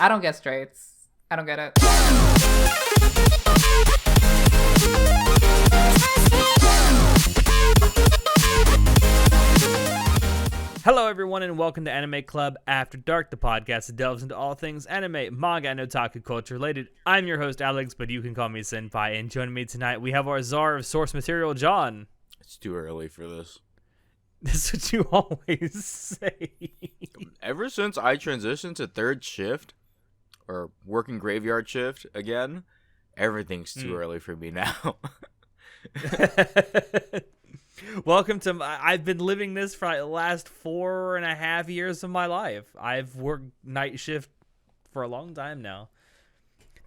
I don't get straights. I don't get it. Hello, everyone, and welcome to Anime Club After Dark, the podcast that delves into all things anime, manga, and otaku culture related. I'm your host, Alex, but you can call me Senpai, and joining me tonight, we have our czar of source material, John. It's too early for this. That's what you always say. Ever since I transitioned to third shift, or working graveyard shift again, everything's too early for me now. Welcome to I've been living this for the last 4.5 years of my life. I've worked night shift for a long time now.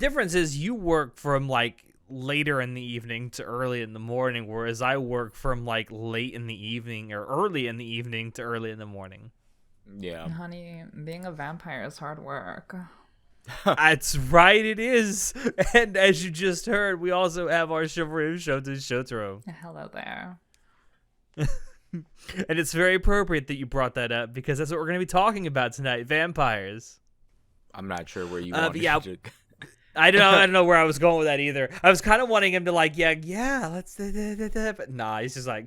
Difference is you work from like later in the evening to early in the morning, whereas I work from like late in the evening or early in the evening to early in the morning. Yeah. Honey, being a vampire is hard work. That's right, it is. And as you just heard, we also have our Chivalry of Shotaro. Hello there. And it's very appropriate that you brought that up because that's what we're going to be talking about tonight, vampires. I'm not sure where you want to... I don't know where I was going with that either. I was kind of wanting him to like, yeah, let's, but nah, he's just like,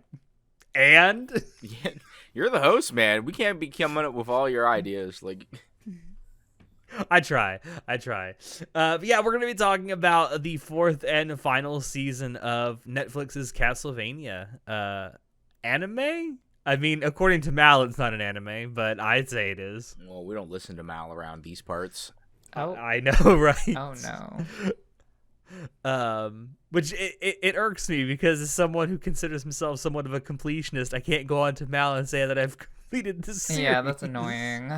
and? Yeah, you're the host, man. We can't be coming up with all your ideas. Like, I try. But yeah, we're going to be talking about the fourth and final season of Netflix's Castlevania anime. I mean, according to Mal, it's not an anime, but I'd say it is. well, we don't listen to Mal around these parts. Oh, I know, right? oh no. Which it irks me because as someone who considers himself somewhat of a completionist, I can't go on to Mal and say that I've completed this series. Yeah, that's annoying.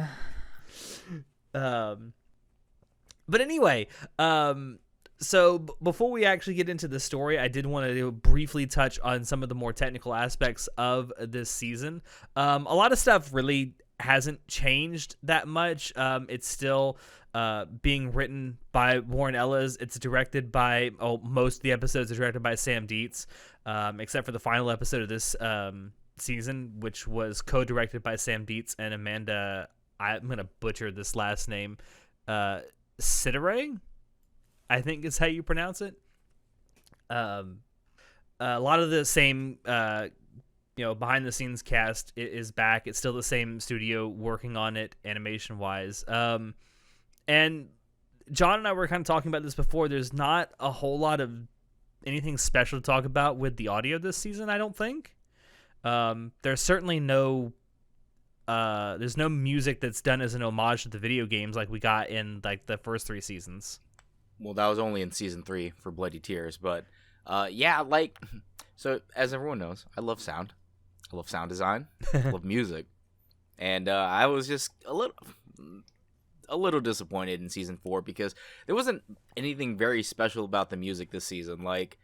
But anyway, so before we actually get into the story, I did want to briefly touch on some of the more technical aspects of this season. A lot of stuff really hasn't changed that much. It's still being written by Warren Ellis. It's directed by, most of the episodes are directed by Sam Dietz, except for the final episode of this season, which was co-directed by Sam Dietz and Amanda, I'm going to butcher this last name, Sidere, I think is how you pronounce it. A lot of the same, behind the scenes cast is back. It's still the same studio working on it animation wise. And John and I were kind of talking about this before. There's not a whole lot of anything special to talk about with the audio this season, I don't think. There's certainly there's no music that's done as an homage to the video games like we got in like the first 3 seasons. Well, that was only in season 3 for Bloody Tears, but yeah, like, so as everyone knows, I love sound. I love sound design. I love music. And I was just a little disappointed in season 4 because there wasn't anything very special about the music this season. Like,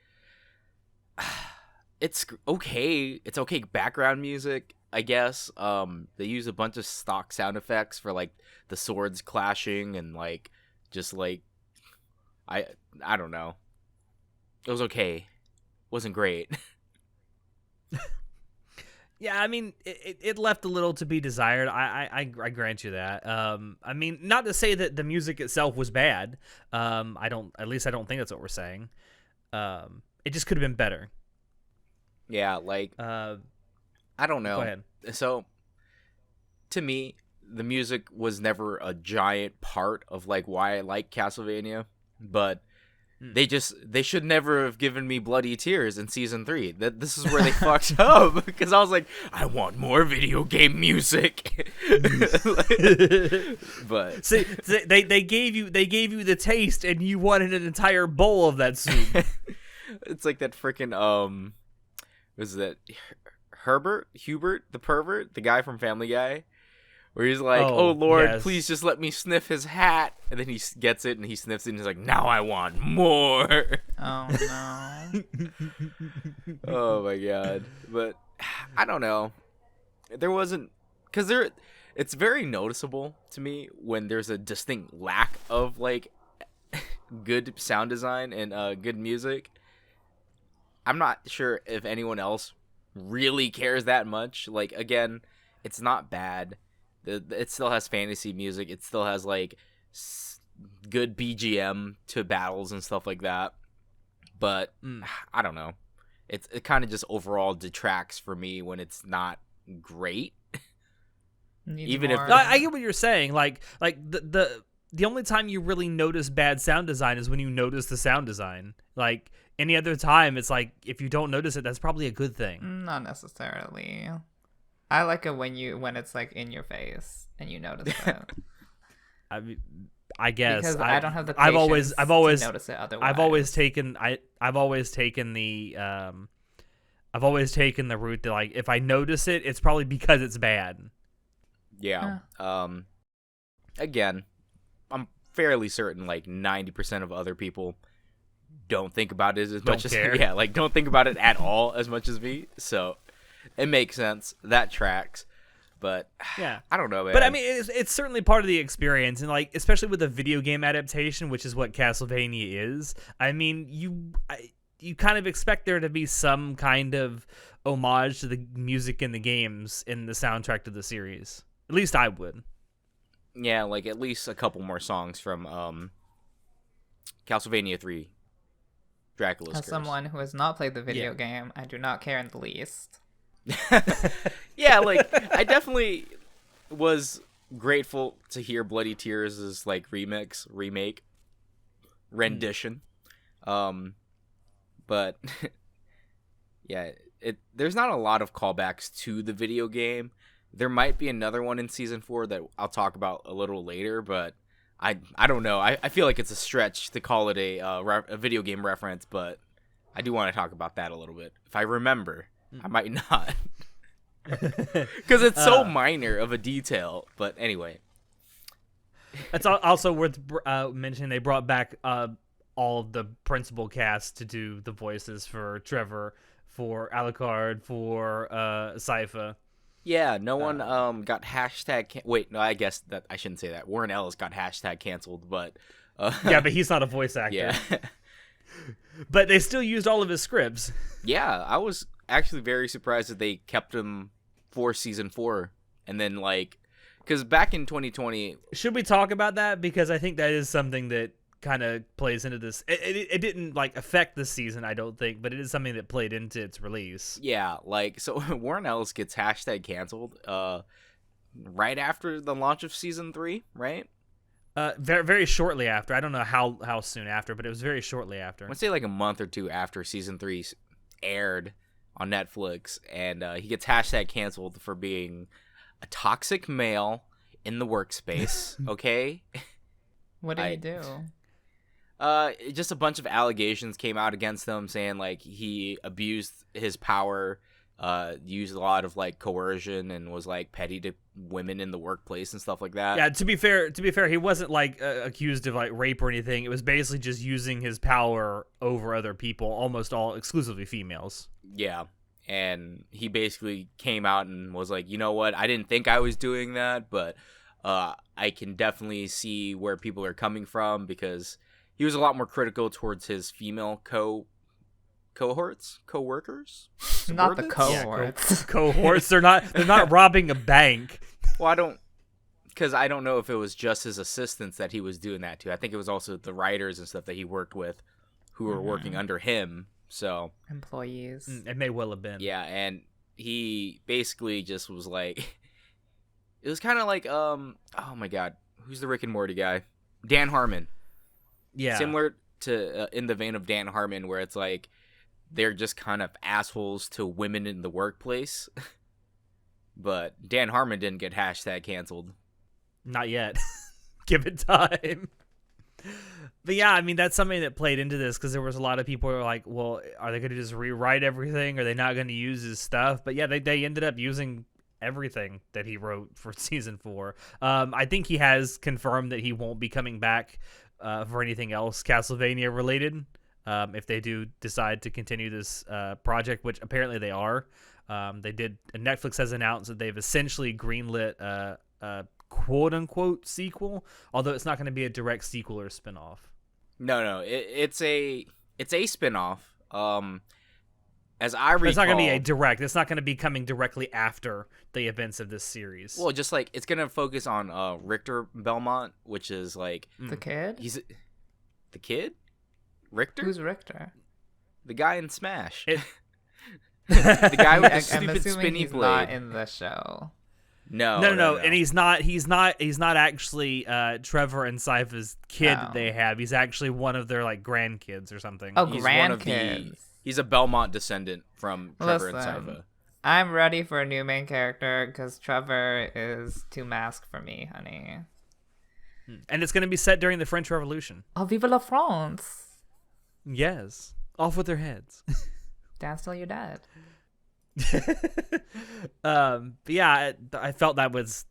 it's okay. It's okay background music, I guess. They use a bunch of stock sound effects for like the swords clashing and like just like I don't know. It was okay. It wasn't great. Yeah, I mean, it left a little to be desired. I grant you that. I mean, not to say that the music itself was bad. I don't think that's what we're saying. It just could have been better. Yeah, like, I don't know. Go ahead. So, to me, the music was never a giant part of like why I like Castlevania, but they should never have given me Bloody Tears in season 3. This is where they fucked up because I was like, I want more video game music. But see, they gave you the taste, and you wanted an entire bowl of that soup. It's like that freaking was that Hubert the pervert, the guy from Family Guy, where he's like, oh Lord, yes. Please just let me sniff his hat. And then he gets it and he sniffs it and he's like, now I want more. Oh no. Oh my God. But I don't know. There wasn't, because it's very noticeable to me when there's a distinct lack of like good sound design and good music. I'm not sure if anyone else really cares that much. Like, again, it's not bad. It still has fantasy music. It still has like good BGM to battles and stuff like that. But I don't know. It kind of just overall detracts for me when it's not great. Even if No, I get what you're saying. Like the only time you really notice bad sound design is when you notice the sound design. Like any other time, it's like if you don't notice it, that's probably a good thing. Not necessarily. I like it when it's like in your face and you notice it. I guess because I don't have the patience I've always to notice it otherwise. I've always taken the route that, like, if I notice it, it's probably because it's bad. Yeah. Again, I'm fairly certain like 90% of other people don't think about it as much as don't think about it at all as much as me. So it makes sense. That tracks. But yeah, I don't know, man. But I mean, it's certainly part of the experience, and like especially with a video game adaptation, which is what Castlevania is. I mean, you kind of expect there to be some kind of homage to the music in the games in the soundtrack to the series. At least I would. Yeah, like at least a couple more songs from Castlevania 3, Dracula's As Curse. someone who has not played the video game, I do not care in the least. Yeah, like I definitely was grateful to hear Bloody Tears' like remake rendition. But yeah, there's not a lot of callbacks to the video game. There might be another one in season 4 that I'll talk about a little later, but I don't know. I feel like it's a stretch to call it a video game reference, but I do want to talk about that a little bit. If I remember, I might not. Because it's so minor of a detail. But anyway. It's also worth mentioning they brought back all of the principal cast to do the voices for Trevor, for Alucard, for Sypha. Yeah, no one got hashtag... Wait, no, I guess that I shouldn't say that. Warren Ellis got hashtag canceled, but... yeah, but he's not a voice actor. Yeah. But they still used all of his scripts. Yeah, I was actually very surprised that they kept him for season 4. And then, like... Because back in 2020... Should we talk about that? Because I think that is something that kind of plays into this. It didn't, like, affect the season, I don't think, but it is something that played into its release. Yeah, like, so Warren Ellis gets hashtag canceled right after the launch of season 3, right? Very, very shortly after. I don't know how soon after, but it was very shortly after. I would say like a month or two after season 3 aired on Netflix, and he gets hashtag canceled for being a toxic male in the workspace. Okay. What did he do? Just a bunch of allegations came out against him, saying like he abused his power, used a lot of like coercion, and was like petty to women in the workplace and stuff like that. Yeah, to be fair, he wasn't like accused of like rape or anything. It was basically just using his power over other people, almost all exclusively females. Yeah. And he basically came out and was like, you know what? I didn't think I was doing that, but I can definitely see where people are coming from, because he was a lot more critical towards his female cohorts, co-workers. Not the Subordinates? cohorts. Cohorts. They're not robbing a bank. Well, because I don't know if it was just his assistants that he was doing that to. I think it was also the writers and stuff that he worked with who were working under him. So Employees. It may well have been. yeah, and he basically just was like, it was kind of like, oh my god, who's the Rick and Morty guy? Dan Harmon. Yeah. Similar to in the vein of Dan Harmon, where it's like they're just kind of assholes to women in the workplace. But Dan Harmon didn't get hashtag canceled. Not yet. Give it time. But yeah, I mean, that's something that played into this, because there was a lot of people who were like, well, are they going to just rewrite everything? Are they not going to use his stuff? But yeah, they ended up using everything that he wrote for season 4. I think he has confirmed that he won't be coming back for anything else Castlevania related, if they do decide to continue this project, which apparently they are. Netflix has announced that they've essentially greenlit a quote-unquote sequel, although it's not going to be a direct sequel or spinoff. No, it's a spinoff. I as I recall, it's not going to be a direct. It's not going to be coming directly after the events of this series. Well, just like it's gonna focus on Richter Belmont, which is like The kid? he's the kid. Richter? Who's Richter? The guy in Smash. The guy with the I'm stupid assuming spinny he's blade. not in the show. No. And he's not actually Trevor and Sypha's kid that they have. He's actually one of their like grandkids or something. Oh, He's one of grandkids. He's a Belmont descendant from Trevor and Listen, Sypha. I'm ready for a new main character because Trevor is too masked for me, honey. And it's going to be set during the French Revolution. Oh, vive la France! Yes. Off with their heads. Dance till you're dead. But yeah, I felt that was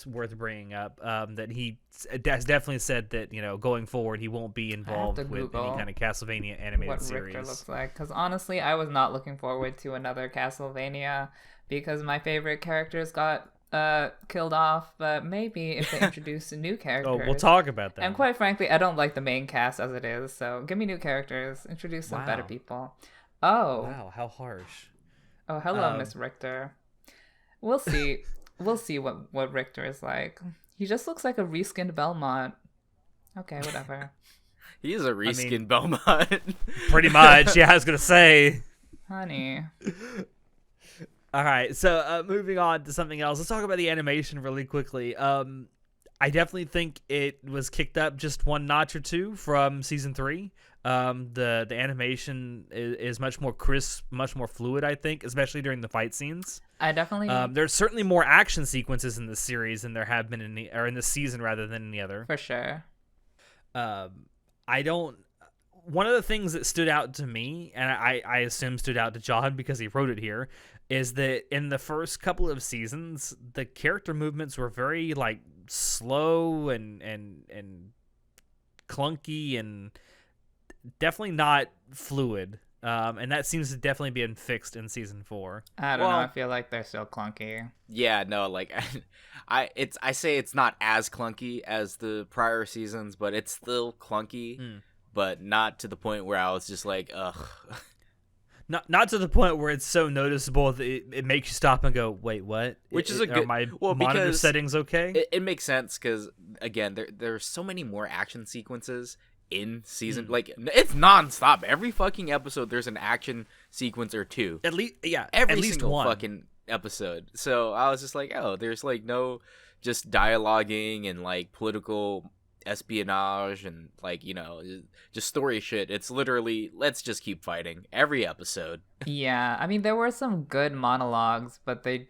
worth bringing up. That he has definitely said that, you know, going forward he won't be involved with any Google kind of Castlevania animated what series. Richter looks like, because honestly, I was not looking forward to another Castlevania because my favorite characters got killed off. But maybe if they introduce new characters. Oh, we'll talk about that. And quite frankly, I don't like the main cast as it is. So give me new characters, introduce some better Wow. people. Oh, Wow, how harsh. oh, hello, Miss Richter. We'll see. We'll see what Richter is like. He just looks like a reskinned Belmont. Okay, whatever. He is a reskinned Belmont. Pretty much. Yeah, I was gonna say. Honey. All right, so moving on to something else. Let's talk about the animation really quickly. I definitely think it was kicked up just one notch or two from season 3. The animation is much more crisp, much more fluid, I think, especially during the fight scenes. I definitely There's certainly more action sequences in this series than there have been in this season rather than in the other. for sure. One of the things that stood out to me, and I assume stood out to John because he wrote it here, is that in the first couple of seasons, the character movements were very like slow and clunky and definitely not fluid. And that seems to definitely be fixed in season 4. I don't know. I feel like they're still clunky. Yeah, no, like I say it's not as clunky as the prior seasons, but it's still clunky, but not to the point where I was just like, ugh. Not to the point where it's so noticeable that it makes you stop and go, wait, what? Which is a good... Are my well, monitor because settings okay? It makes sense because, again, there's so many more action sequences in season. Like, it's nonstop. Every fucking episode, there's an action sequence or two. At least, yeah, Every at least single one. fucking episode. So I was just like, oh, there's like no just dialoguing and like political espionage and like, you know, just story shit. It's literally, let's just keep fighting every episode. Yeah, I mean, there were some good monologues, but they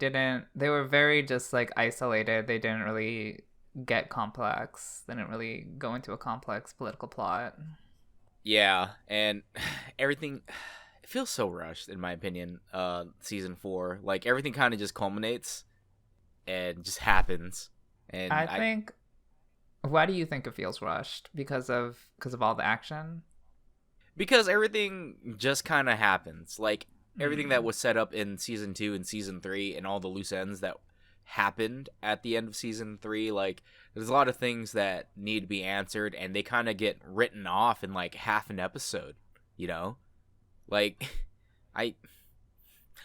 were very just like isolated. They didn't really get complex. They didn't really go into a complex political plot. Yeah, and everything, it feels so rushed in my opinion. Season 4, like everything kind of just culminates and just happens. And I think, why do you think it feels rushed? Because of all the action? Because everything just kind of happens. Like everything that was set up in season 2 and season 3 and all the loose ends that happened at the end of season 3, like there's a lot of things that need to be answered and they kind of get written off in like half an episode, you know? Like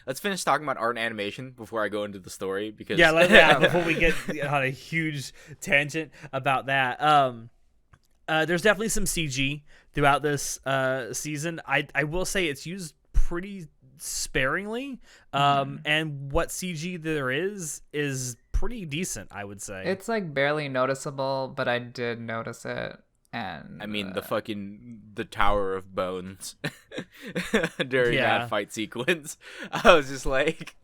let's finish talking about art and animation before I go into the story, because before we get on a huge tangent about that. There's definitely some CG throughout this season. I will say it's used pretty sparingly, and what CG there is pretty decent, I would say. It's like barely noticeable, but I did notice it. And I mean, the Tower of Bones during that fight sequence. I was just like,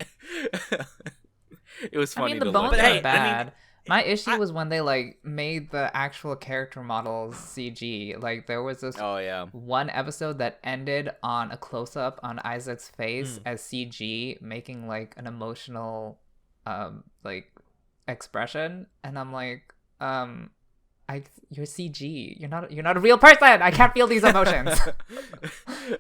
it was funny. I mean, the to bones look are at. bad. My issue was when they like made the actual character models CG. Like there was this one episode that ended on a close up on Isaac's face as CG, making like an emotional like expression, and I'm like, you're CG. You're not a real person. I can't feel these emotions.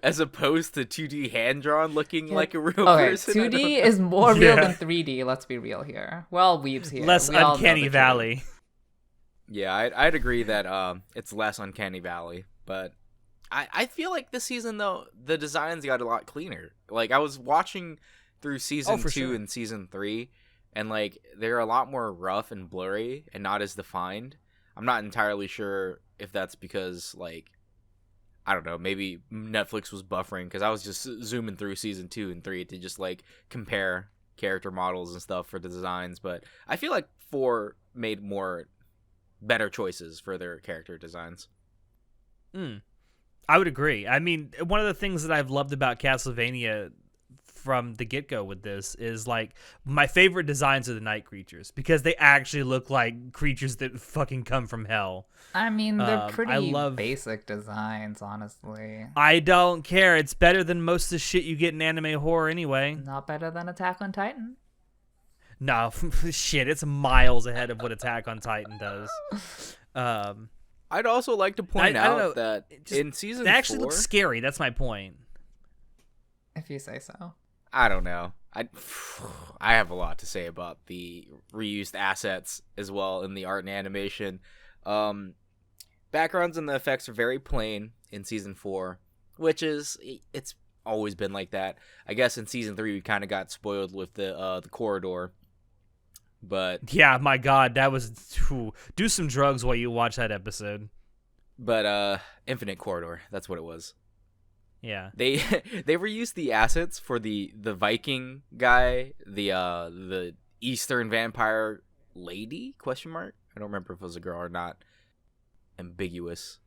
As opposed to 2D hand drawn looking like a real person. 2D is more real than 3D. Let's be real here. We're all weebs here. Less Uncanny Valley. Yeah, I'd agree that it's less Uncanny Valley, but I feel like this season though the designs got a lot cleaner. Like I was watching through season 2 sure. and season 3, and like they're a lot more rough and blurry and not as defined. I'm not entirely sure if that's because like I don't know, maybe Netflix was buffering because I was just zooming through season 2 and 3 to just like compare character models and stuff for the designs, but I feel like 4 made more better choices for their character designs. I would agree. I mean, one of the things that I've loved about Castlevania from the get-go with this is like my favorite designs are the night creatures because they actually look like creatures that fucking come from hell. I mean, they're pretty basic designs, honestly. I don't care. It's better than most of the shit you get in anime horror anyway. Not better than Attack on Titan. No, shit, it's miles ahead of what Attack on Titan does. I'd also like to point out that in season 4... They actually look scary, that's my point. If you say so. I don't know. I have a lot to say about the reused assets as well in the art and animation. Backgrounds and the effects are very plain in season 4, which is it's always been like that. I guess in season 3 we kind of got spoiled with the corridor. But yeah, my God, that was do some drugs while you watch that episode. But Infinite Corridor, that's what it was. Yeah, they reused the assets for the Viking guy, the Eastern vampire lady ? I don't remember if it was a girl or not. Ambiguous,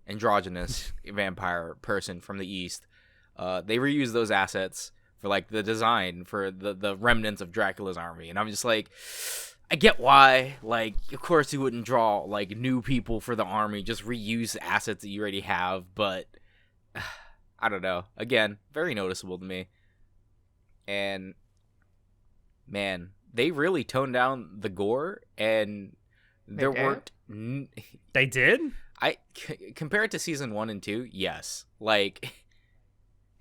androgynous vampire person from the East. They reused those assets for like the design for the remnants of Dracula's army, and I'm just like, I get why. Like, of course you wouldn't draw like new people for the army, just reuse the assets that you already have, but. I don't know. Again, very noticeable to me. And, man, they really toned down the gore, and there weren't... They did? Compared to season 1 and 2, yes. Like,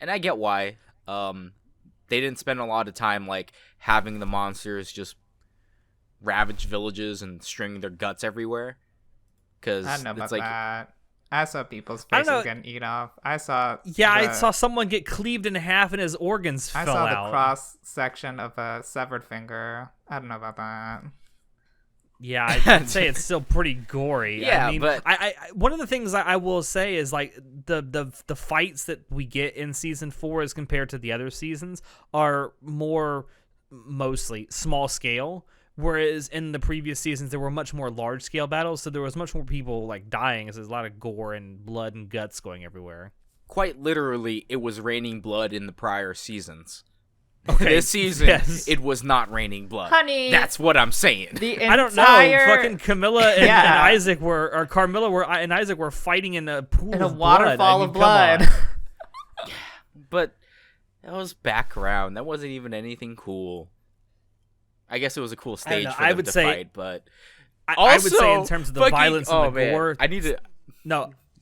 and I get why. They didn't spend a lot of time, like, having the monsters just ravage villages and string their guts everywhere. Because I don't know about like, that. I saw people's faces getting eaten off. I saw someone get cleaved in half and his organs fell out. I saw the cross section of a severed finger. I don't know about that. Yeah, I'd say it's still pretty gory. Yeah, I mean, but I one of the things I will say is like the fights that we get in season 4 as compared to the other seasons are mostly small scale. Whereas in the previous seasons, there were much more large-scale battles, so there was much more people like dying, as there's a lot of gore and blood and guts going everywhere. Quite literally, it was raining blood in the prior seasons. Okay, this season, It was not raining blood. Honey, that's what I'm saying. I don't know. Fucking Camilla and Isaac and Isaac were fighting in a pool of waterfall of blood. But that was background. That wasn't even anything cool. I guess it was a cool stage for them to fight, but I would say in terms of the violence and the gore,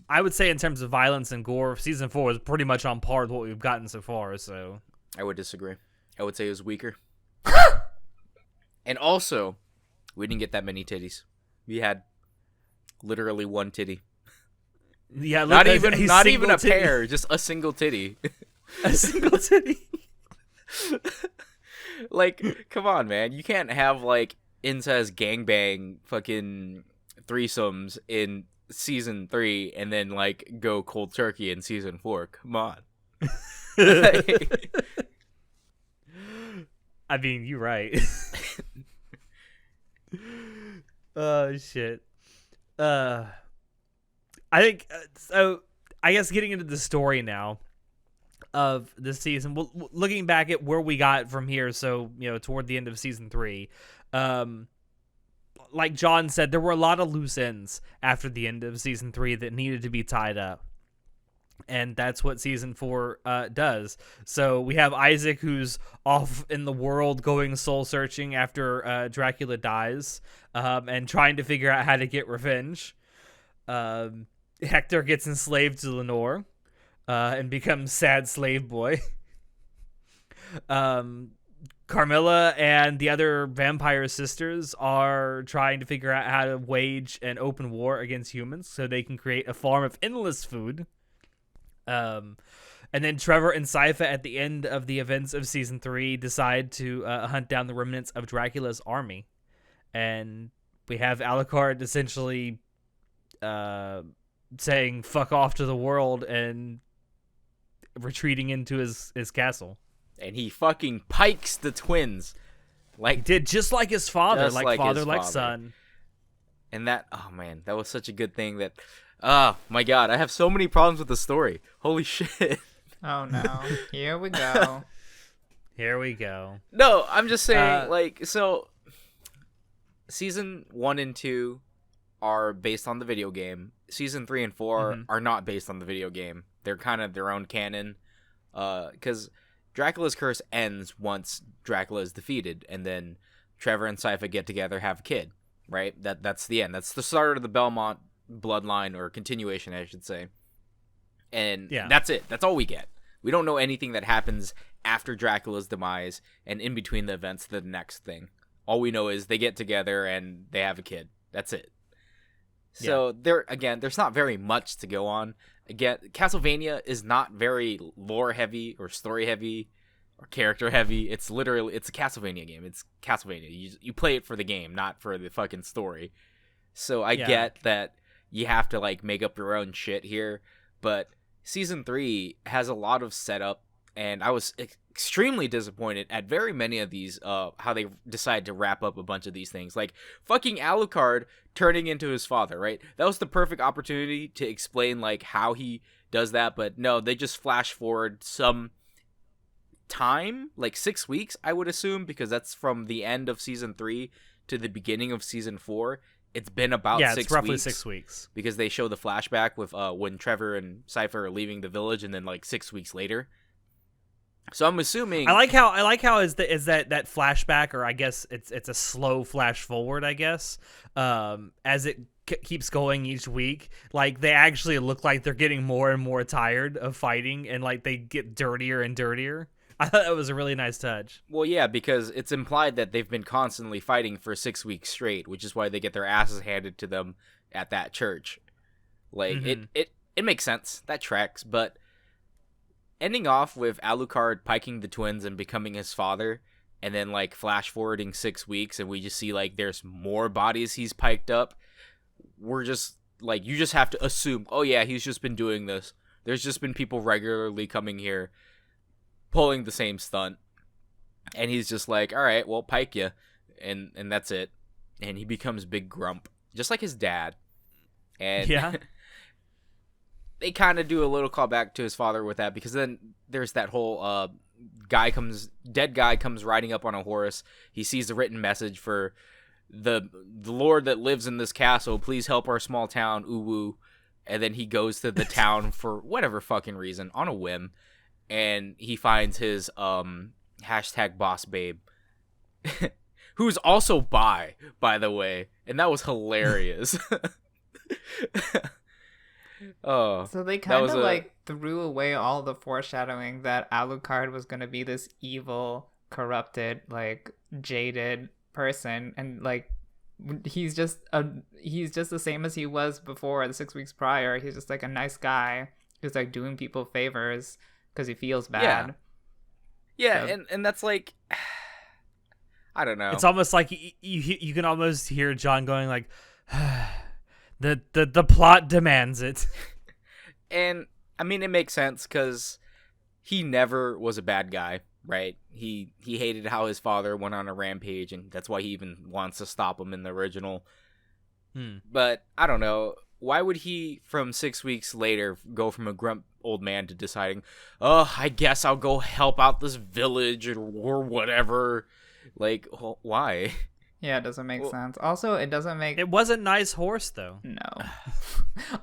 I would say in terms of violence and gore, season 4 is pretty much on par with what we've gotten so far. So I would disagree. I would say it was weaker. And also, we didn't get that many titties. We had literally one titty. Yeah, not even a pair, just a single titty. A single titty. Like, come on, man. You can't have, like, incest gangbang fucking threesomes in season 3 and then, like, go cold turkey in season 4. Come on. I mean, you're right. Oh, shit. I think, so, I guess getting into the story now of this season, looking back at where we got from here, so toward the end of season 3, like John said, there were a lot of loose ends after the end of season 3 that needed to be tied up, and that's what season 4 does. So we have Isaac, who's off in the world going soul searching after Dracula dies, and trying to figure out how to get revenge. Hector gets enslaved to Lenore. And becomes sad slave boy. Carmilla and the other vampire sisters are trying to figure out how to wage an open war against humans so they can create a farm of endless food. And then Trevor and Sypha at the end of the events of season 3 decide to hunt down the remnants of Dracula's army. And we have Alucard essentially saying fuck off to the world and retreating into his castle. And he fucking pikes the twins. Like, did just like his father, like father, like son. And that, oh man, that was such a good thing that, oh my god, I have so many problems with the story. Holy shit. Oh no. Here we go. Here we go. No, I'm just saying, so season 1 and 2 are based on the video game. Season 3 and 4 are not based on the video game. They're kind of their own canon. Because Dracula's curse ends once Dracula is defeated, and then Trevor and Sypha get together, have a kid, right? That's the end. That's the start of the Belmont bloodline, or continuation, I should say. And that's it. That's all we get. We don't know anything that happens after Dracula's demise and in between the events to the next thing. All we know is they get together and they have a kid. That's it. So there's not very much to go on. Again, Castlevania is not very lore heavy or story heavy or character heavy. It's a Castlevania game. It's Castlevania. You play it for the game, not for the fucking story. So I get that you have to like make up your own shit here, but season 3 has a lot of setup, and I was extremely disappointed at very many of these, how they decide to wrap up a bunch of these things. Like, fucking Alucard turning into his father, right? That was the perfect opportunity to explain, like, how he does that, but no, they just flash forward some time, like 6 weeks, I would assume, because that's from the end of season 3 to the beginning of season 4. It's been about 6 weeks. Yeah, it's roughly 6 weeks. Because they show the flashback with when Trevor and Sypha are leaving the village, and then like 6 weeks later. So I'm assuming I like how is that flashback, or I guess it's a slow flash forward, I guess, as it keeps going each week. Like, they actually look like they're getting more and more tired of fighting, and like they get dirtier and dirtier. I thought that was a really nice touch. Well, yeah, because it's implied that they've been constantly fighting for 6 weeks straight, which is why they get their asses handed to them at that church. Like, it makes sense. That tracks. But ending off with Alucard piking the twins and becoming his father, and then, like, flash forwarding 6 weeks, and we just see, like, there's more bodies he's piked up. We're just, like, you just have to assume, oh, yeah, he's just been doing this. There's just been people regularly coming here, pulling the same stunt, and he's just like, all right, well, pike you, and that's it. And he becomes Big Grump, just like his dad. And they kind of do a little callback to his father with that, because then there's that whole dead guy comes riding up on a horse. He sees the written message for the Lord that lives in this castle, please help our small town, Uwu. And then he goes to the town for whatever fucking reason, on a whim. And he finds his hashtag boss babe, who's also by the way, and that was hilarious. So they kind of like threw away all the foreshadowing that Alucard was going to be this evil, corrupted, like jaded person, and like he's just the same as he was before, the 6 weeks prior. He's just like a nice guy who's like doing people favors because he feels bad. Yeah, so. and that's like, I don't know. It's almost like you can almost hear John going like, the plot demands it. And I mean, it makes sense because he never was a bad guy, right? He hated how his father went on a rampage, and that's why he even wants to stop him in the original. But I don't know. Why would he, from 6 weeks later, go from a grump old man to deciding, oh, I guess I'll go help out this village or whatever? Like, why? Yeah, it doesn't make sense. Also, it doesn't make... It was a nice horse, though. No.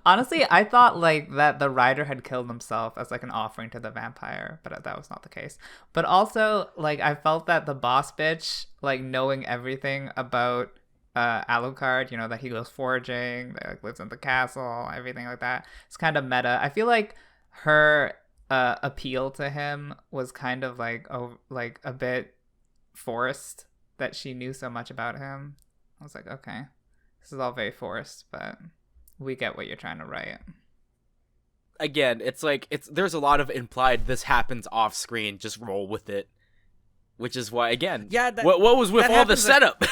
Honestly, I thought, like, that the rider had killed himself as, like, an offering to the vampire, but that was not the case. But also, like, I felt that the boss bitch, like, knowing everything about Alucard, you know, that he goes foraging, that like, lives in the castle, everything like that, it's kind of meta. I feel like her appeal to him was kind of, like, a bit forced, that she knew so much about him. I was like, okay, this is all very forced, but we get what you're trying to write. again, it's like there's a lot of implied this happens off screen. Just roll with it. Which is why, again, what was with all the setup?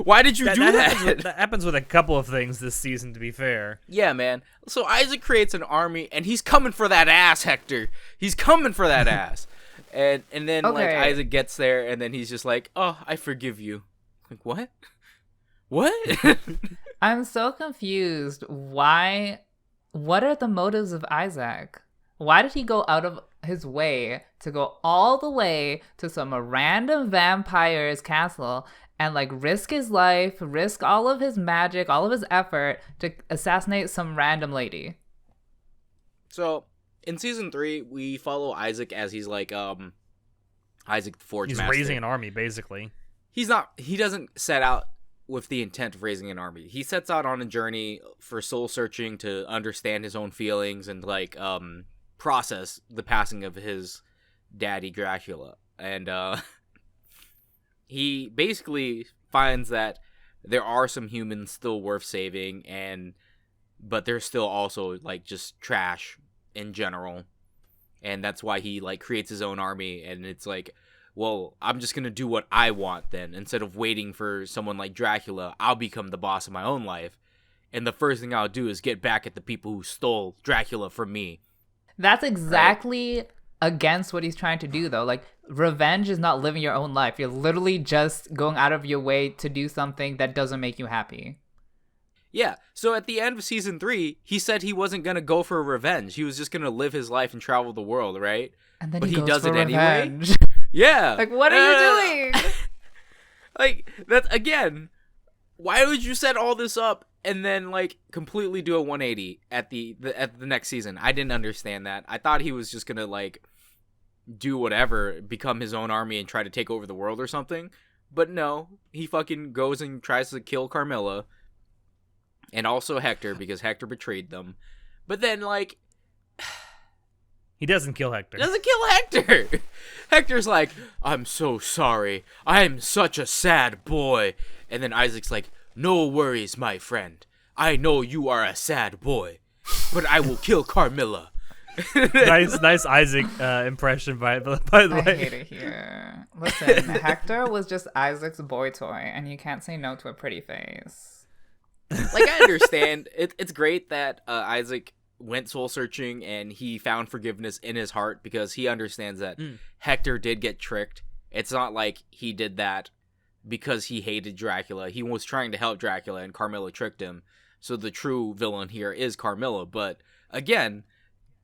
Why did you do that? That happens with a couple of things this season, to be fair. Yeah, man. So Isaac creates an army, and he's coming for that ass, Hector. He's coming for that ass. And then, like, Isaac gets there, and then he's just like, oh, I forgive you. Like, what? What? I'm so confused. Why? What are the motives of Isaac? Why did he go out of his way to go all the way to some random vampire's castle and like risk his life, risk all of his magic, all of his effort to assassinate some random lady? So in season 3, we follow Isaac as he's like Isaac the Forge Master. He's raising an army, basically. He doesn't set out with the intent of raising an army. He sets out on a journey for soul searching to understand his own feelings and like process the passing of his daddy Dracula. And he basically finds that there are some humans still worth saving, but they're still also like just trash in general. And that's why he like creates his own army, and it's like, well, I'm just gonna do what I want then. Instead of waiting for someone like Dracula, I'll become the boss of my own life. And the first thing I'll do is get back at the people who stole Dracula from me. That's exactly against what he's trying to do, though. Like, revenge is not living your own life. You're literally just going out of your way to do something that doesn't make you happy. Yeah, so at the end of season 3, he said he wasn't going to go for revenge. He was just going to live his life and travel the world, right? And then but he does for it revenge. Anyway. Yeah. Like, what are you doing? Like, that's, again, why would you set all this up and then, like, completely do a 180 at the next season? I didn't understand that. I thought he was just going to, like, do whatever, become his own army and try to take over the world or something. But no, he fucking goes and tries to kill Carmilla. And also Hector, because Hector betrayed them. But then, like... he doesn't kill Hector. Doesn't kill Hector! Hector's like, I'm so sorry. I am such a sad boy. And then Isaac's like, no worries, my friend. I know you are a sad boy. But I will kill Carmilla. nice Isaac impression, by the way. I hate it here. Listen, Hector was just Isaac's boy toy, and you can't say no to a pretty face. Like, I understand. It's great that Isaac went soul searching and he found forgiveness in his heart because he understands that Hector did get tricked. It's not like he did that because he hated Dracula. He was trying to help Dracula and Carmilla tricked him. So the true villain here is Carmilla. But again,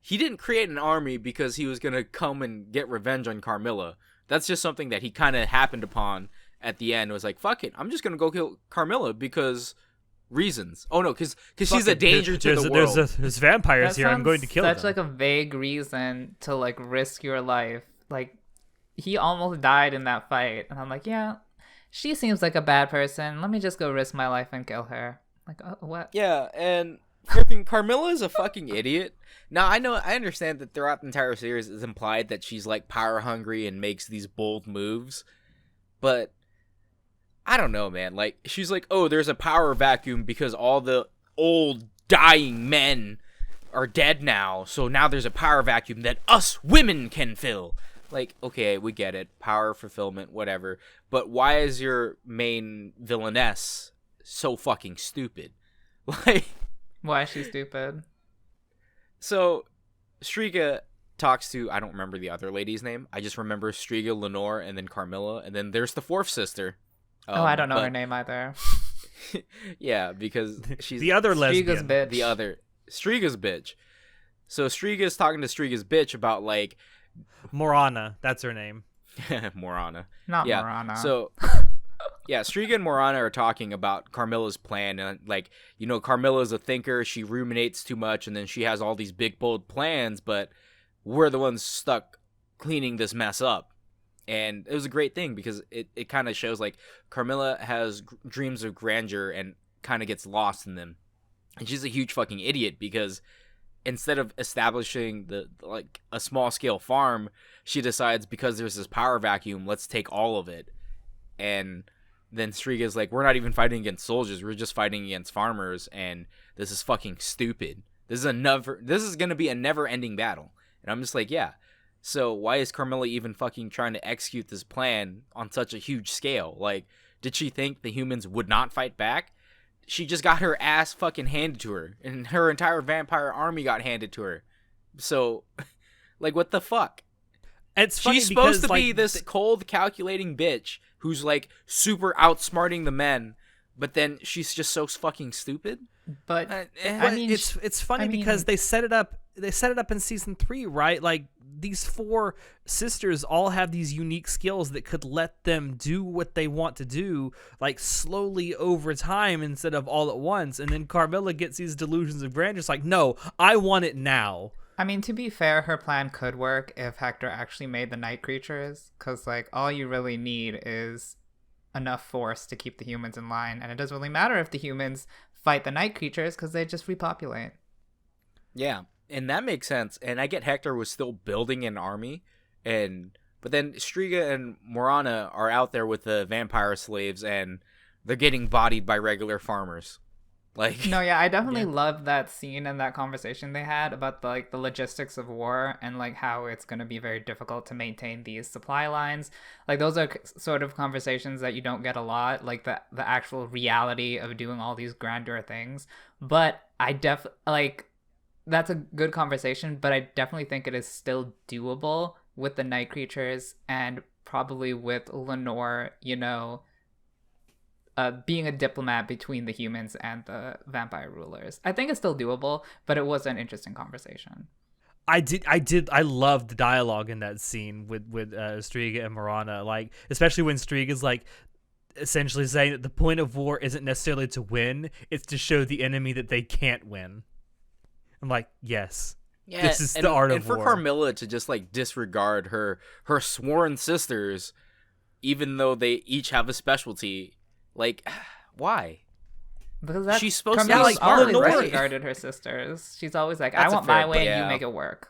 he didn't create an army because he was going to come and get revenge on Carmilla. That's just something that he kind of happened upon at the end. It was like, fuck it, I'm just going to go kill Carmilla because... reasons. Oh no, because she's a danger to the world. There's vampires here. I'm going to kill them. Such like a vague reason to like risk your life. Like, he almost died in that fight, and I'm like, yeah, she seems like a bad person. Let me just go risk my life and kill her. Like, oh, what? Yeah, and freaking Carmilla is a fucking idiot. Now I understand that throughout the entire series it's implied that she's like power hungry and makes these bold moves, but I don't know, man. Like, she's like, oh, there's a power vacuum because all the old dying men are dead now. So now there's a power vacuum that us women can fill. Like, okay, we get it. Power, fulfillment, whatever. But why is your main villainess so fucking stupid? Like, why is she stupid? So, Striga talks to, I don't remember the other lady's name. I just remember Striga, Lenore, and then Carmilla. And then there's the fourth sister. I don't know her name either. Yeah, because she's the other lesbian. Striga's bitch. The other Striga's bitch. So Striga's talking to Striga's bitch about like Morana. That's her name. Morana. Not Morana. So yeah, Striga and Morana are talking about Carmilla's plan, and like, you know, Carmilla's a thinker. She ruminates too much, and then she has all these big bold plans, but we're the ones stuck cleaning this mess up. And it was a great thing because it kind of shows like Carmilla has dreams of grandeur and kind of gets lost in them. And she's a huge fucking idiot because instead of establishing like a small scale farm, she decides because there's this power vacuum, let's take all of it. And then Striga's like, we're not even fighting against soldiers, we're just fighting against farmers, and this is fucking stupid. This is gonna be a never-ending battle. And I'm just like, yeah. So why is Carmilla even fucking trying to execute this plan on such a huge scale? Like, did she think the humans would not fight back? She just got her ass fucking handed to her, and her entire vampire army got handed to her. So, like, what the fuck? It's funny She's supposed because, to be this cold, calculating bitch who's like super outsmarting the men, but then she's just so fucking stupid. But I mean, it's funny because they set it up. They set it up in season 3, right? Like, these 4 sisters all have these unique skills that could let them do what they want to do, like, slowly over time instead of all at once. And then Carmilla gets these delusions of grandeur. It's like, no, I want it now. I mean, to be fair, her plan could work if Hector actually made the night creatures, because, like, all you really need is enough force to keep the humans in line, and it doesn't really matter if the humans fight the night creatures, because they just repopulate. Yeah, and that makes sense, and I get Hector was still building an army, but then Striga and Morana are out there with the vampire slaves, and they're getting bodied by regular farmers. Like, no, yeah, I definitely loved that scene and that conversation they had about the logistics of war and like how it's going to be very difficult to maintain these supply lines. Like, those are sort of conversations that you don't get a lot, like the actual reality of doing all these grandeur things. But I that's a good conversation, but I definitely think it is still doable with the night creatures and probably with Lenore, being a diplomat between the humans and the vampire rulers. I think it's still doable, but it was an interesting conversation. I loved the dialogue in that scene with Striga and Morana, like, especially when Striga's like essentially saying that the point of war isn't necessarily to win, it's to show the enemy that they can't win. I'm like, yes. Yeah, this is the art of war. And for Carmilla to just like disregard her sworn sisters, even though they each have a specialty, like, why? Because she's supposed Carmilla to be smart, always right? disregarded her sisters. She's always like, I want my way and you make it work.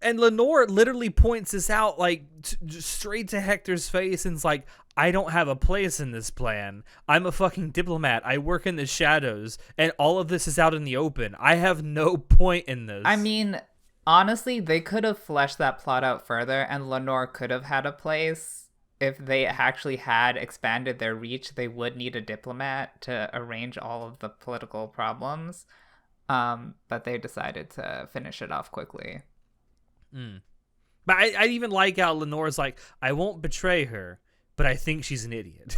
And Lenore literally points this out, like, straight to Hector's face, and is like, I don't have a place in this plan. I'm a fucking diplomat. I work in the shadows, and all of this is out in the open. I have no point in this. I mean, honestly, they could have fleshed that plot out further, and Lenore could have had a place. If they actually had expanded their reach, they would need a diplomat to arrange all of the political problems. But they decided to finish it off quickly. But I even like how Lenore's like, I won't betray her, but I think she's an idiot.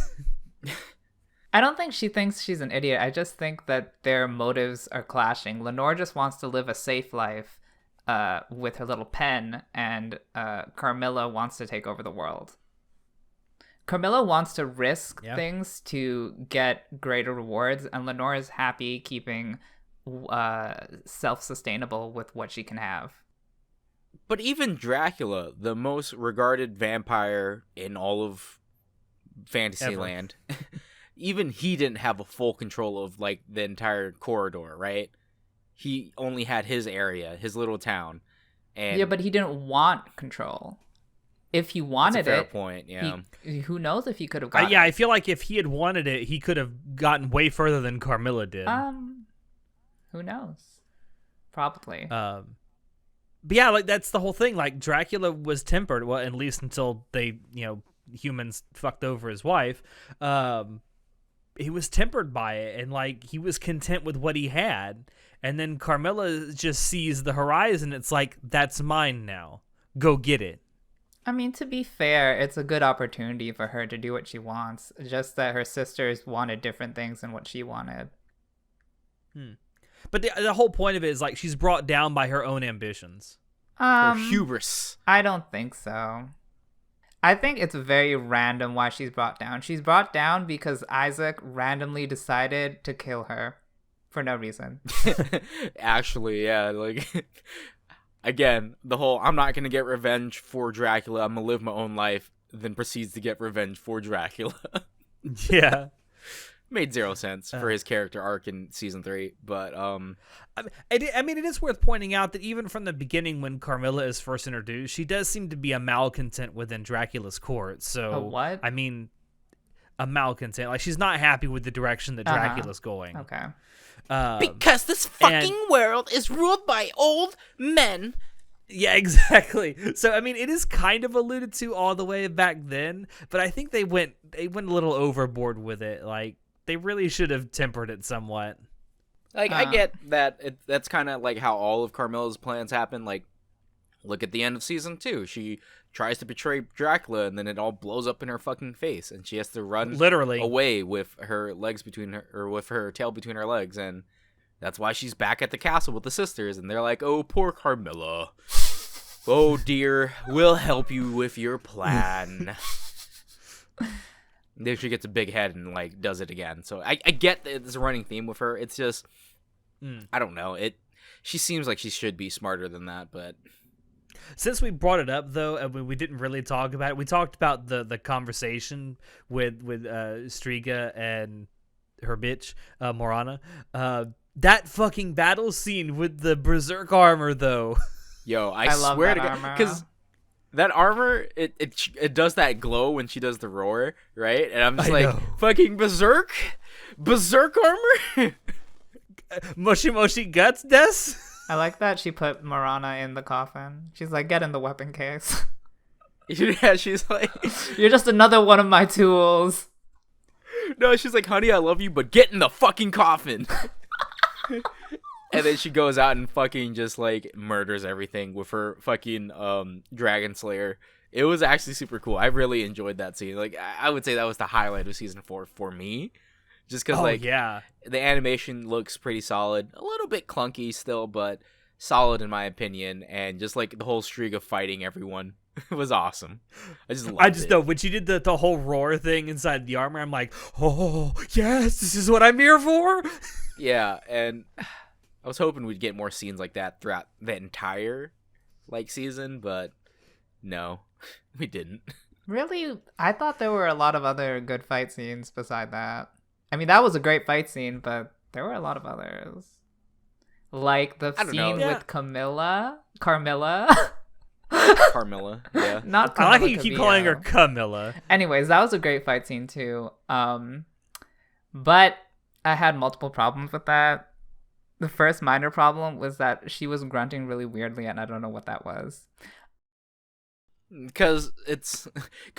I don't think she thinks she's an idiot. I just think that their motives are clashing. Lenore just wants to live a safe life with her little pen, and Carmilla wants to take over the world. Carmilla wants to risk things to get greater rewards, and Lenore is happy keeping self-sustainable with what she can have. But even Dracula, the most regarded vampire in all of Fantasyland, even he didn't have a full control of like the entire corridor, right? He only had his area, his little town. And yeah, but he didn't want control. If he wanted that's a fair it, point, yeah. Who knows if he could have gotten I feel like if he had wanted it, he could have gotten way further than Carmilla did. Who knows? Probably. But yeah, like, that's the whole thing. Like, Dracula was tempered, well, at least until they, humans fucked over his wife. He was tempered by it, and like, he was content with what he had. And then Carmilla just sees the horizon. It's like, that's mine now. Go get it. I mean, to be fair, it's a good opportunity for her to do what she wants. Just that her sisters wanted different things than what she wanted. But the whole point of it is, like, she's brought down by her own ambitions. Her hubris. I don't think so. I think it's very random why she's brought down. She's brought down because Isaac randomly decided to kill her for no reason. Actually, yeah, like... Again, the whole, I'm not going to get revenge for Dracula, I'm going to live my own life, then proceeds to get revenge for Dracula. Yeah. Made zero sense for his character arc in season 3, but... I mean, it is worth pointing out that even from the beginning when Carmilla is first introduced, she does seem to be a malcontent within Dracula's court, so... A what? I mean... a malcontent. Like, she's not happy with the direction that Dracula's going. Okay. Because this fucking world is ruled by old men. Yeah, exactly. So, I mean, it is kind of alluded to all the way back then, but I think they went a little overboard with it. Like, they really should have tempered it somewhat. Like, I get that that's kind of like how all of Carmilla's plans happen. Like, look at the end of season 2. She tries to betray Dracula, and then it all blows up in her fucking face, and she has to run literally away with her legs between her, or with her tail between her legs, and that's why she's back at the castle with the sisters, and they're like, "Oh, poor Carmilla. Oh dear, we'll help you with your plan." Then she gets a big head and like does it again. So I get that it's a running theme with her. It's just I don't know. She seems like she should be smarter than that, but since we brought it up though, and we didn't really talk about it. We talked about the conversation with Striga and her bitch Morana. That fucking battle scene with the berserk armor though. Yo, I swear to God, because that armor, it does that glow when she does the roar, right? And I'm just fucking berserk armor. Moshi moshi guts des. I like that she put Morana in the coffin. She's like, get in the weapon case. Yeah, she's like, you're just another one of my tools. No, she's like, honey, I love you, but get in the fucking coffin. And then she goes out and fucking just like murders everything with her fucking Dragon Slayer. It was actually super cool. I really enjoyed that scene. Like, I would say that was the highlight of season 4 for me. Just because, the animation looks pretty solid. A little bit clunky still, but solid in my opinion. And just, like, the whole streak of fighting everyone was awesome. I just know, when she did the whole roar thing inside the armor, I'm like, oh, yes, this is what I'm here for. Yeah, and I was hoping we'd get more scenes like that throughout the entire, like, season, but no, we didn't. Really? I thought there were a lot of other good fight scenes beside that. I mean, that was a great fight scene, but there were a lot of others. Like the scene with Carmilla. Carmilla, yeah. Not Carmilla. I like how you keep calling her Camilla. Anyways, that was a great fight scene too. But I had multiple problems with that. The first minor problem was that she was grunting really weirdly, and I don't know what that was. Because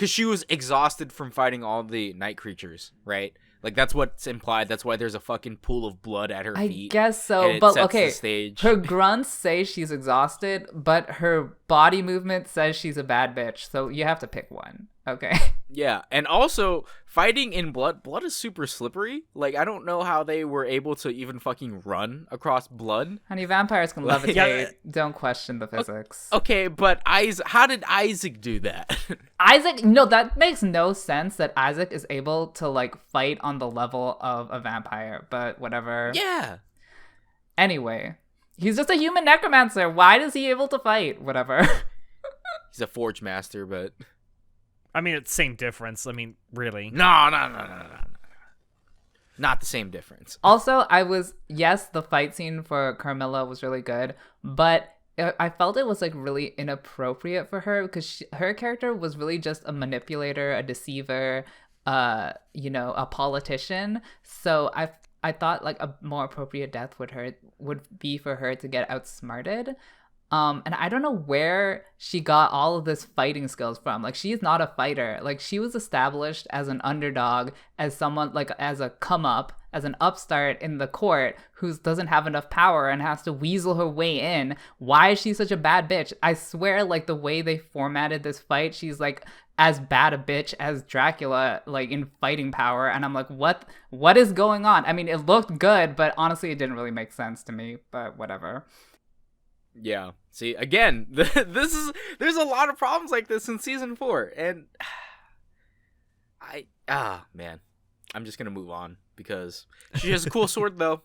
she was exhausted from fighting all the night creatures, right? Like, that's what's implied. That's why there's a fucking pool of blood at her feet. I guess so, but okay, her grunts say she's exhausted, but her body movement says she's a bad bitch, so you have to pick one, okay? Yeah, and also, fighting in blood is super slippery. Like, I don't know how they were able to even fucking run across blood. Honey, vampires can levitate. Don't question the physics. Okay, but how did Isaac do that? No, that makes no sense that Isaac is able to, like, fight on the level of a vampire, but whatever. Yeah. Anyway, he's just a human necromancer. Why is he able to fight? Whatever. He's a forge master, but... I mean, it's the same difference. I mean, really. No. Not the same difference. Also, the fight scene for Carmilla was really good, but I felt it was like really inappropriate for her because her character was really just a manipulator, a deceiver, a politician. So I thought like a more appropriate death would be for her to get outsmarted. And I don't know where she got all of this fighting skills from. Like, she's not a fighter. Like, she was established as an underdog, as someone, like, as a come-up, as an upstart in the court who doesn't have enough power and has to weasel her way in. Why is she such a bad bitch? I swear, like, the way they formatted this fight, she's, like, as bad a bitch as Dracula, like, in fighting power. And I'm like, what is going on? I mean, it looked good, but honestly, it didn't really make sense to me, but whatever. Yeah. See, again, there's a lot of problems like this in season 4, and man, I'm just gonna move on because she has a cool sword though.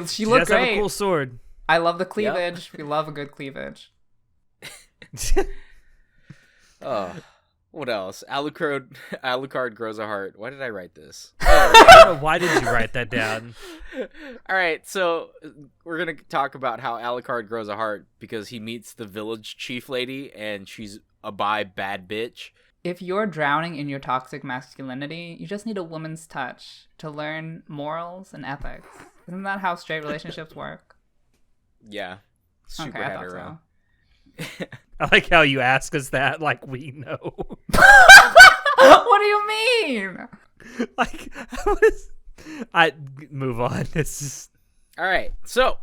She looked great. Have a cool sword. I love the cleavage. Yep. We love a good cleavage. What else? Alucard grows a heart. Why did I write this? I don't know, why did you write that down? All right, so we're going to talk about how Alucard grows a heart because he meets the village chief lady, and she's a bad bitch. if you're drowning in your toxic masculinity, you just need a woman's touch to learn morals and ethics. Isn't that how straight relationships work? Yeah. Super okay, I thought hetero. so. I like how you ask us that like we know. What do you mean? Like, what is... I move on. It's just... All right. So,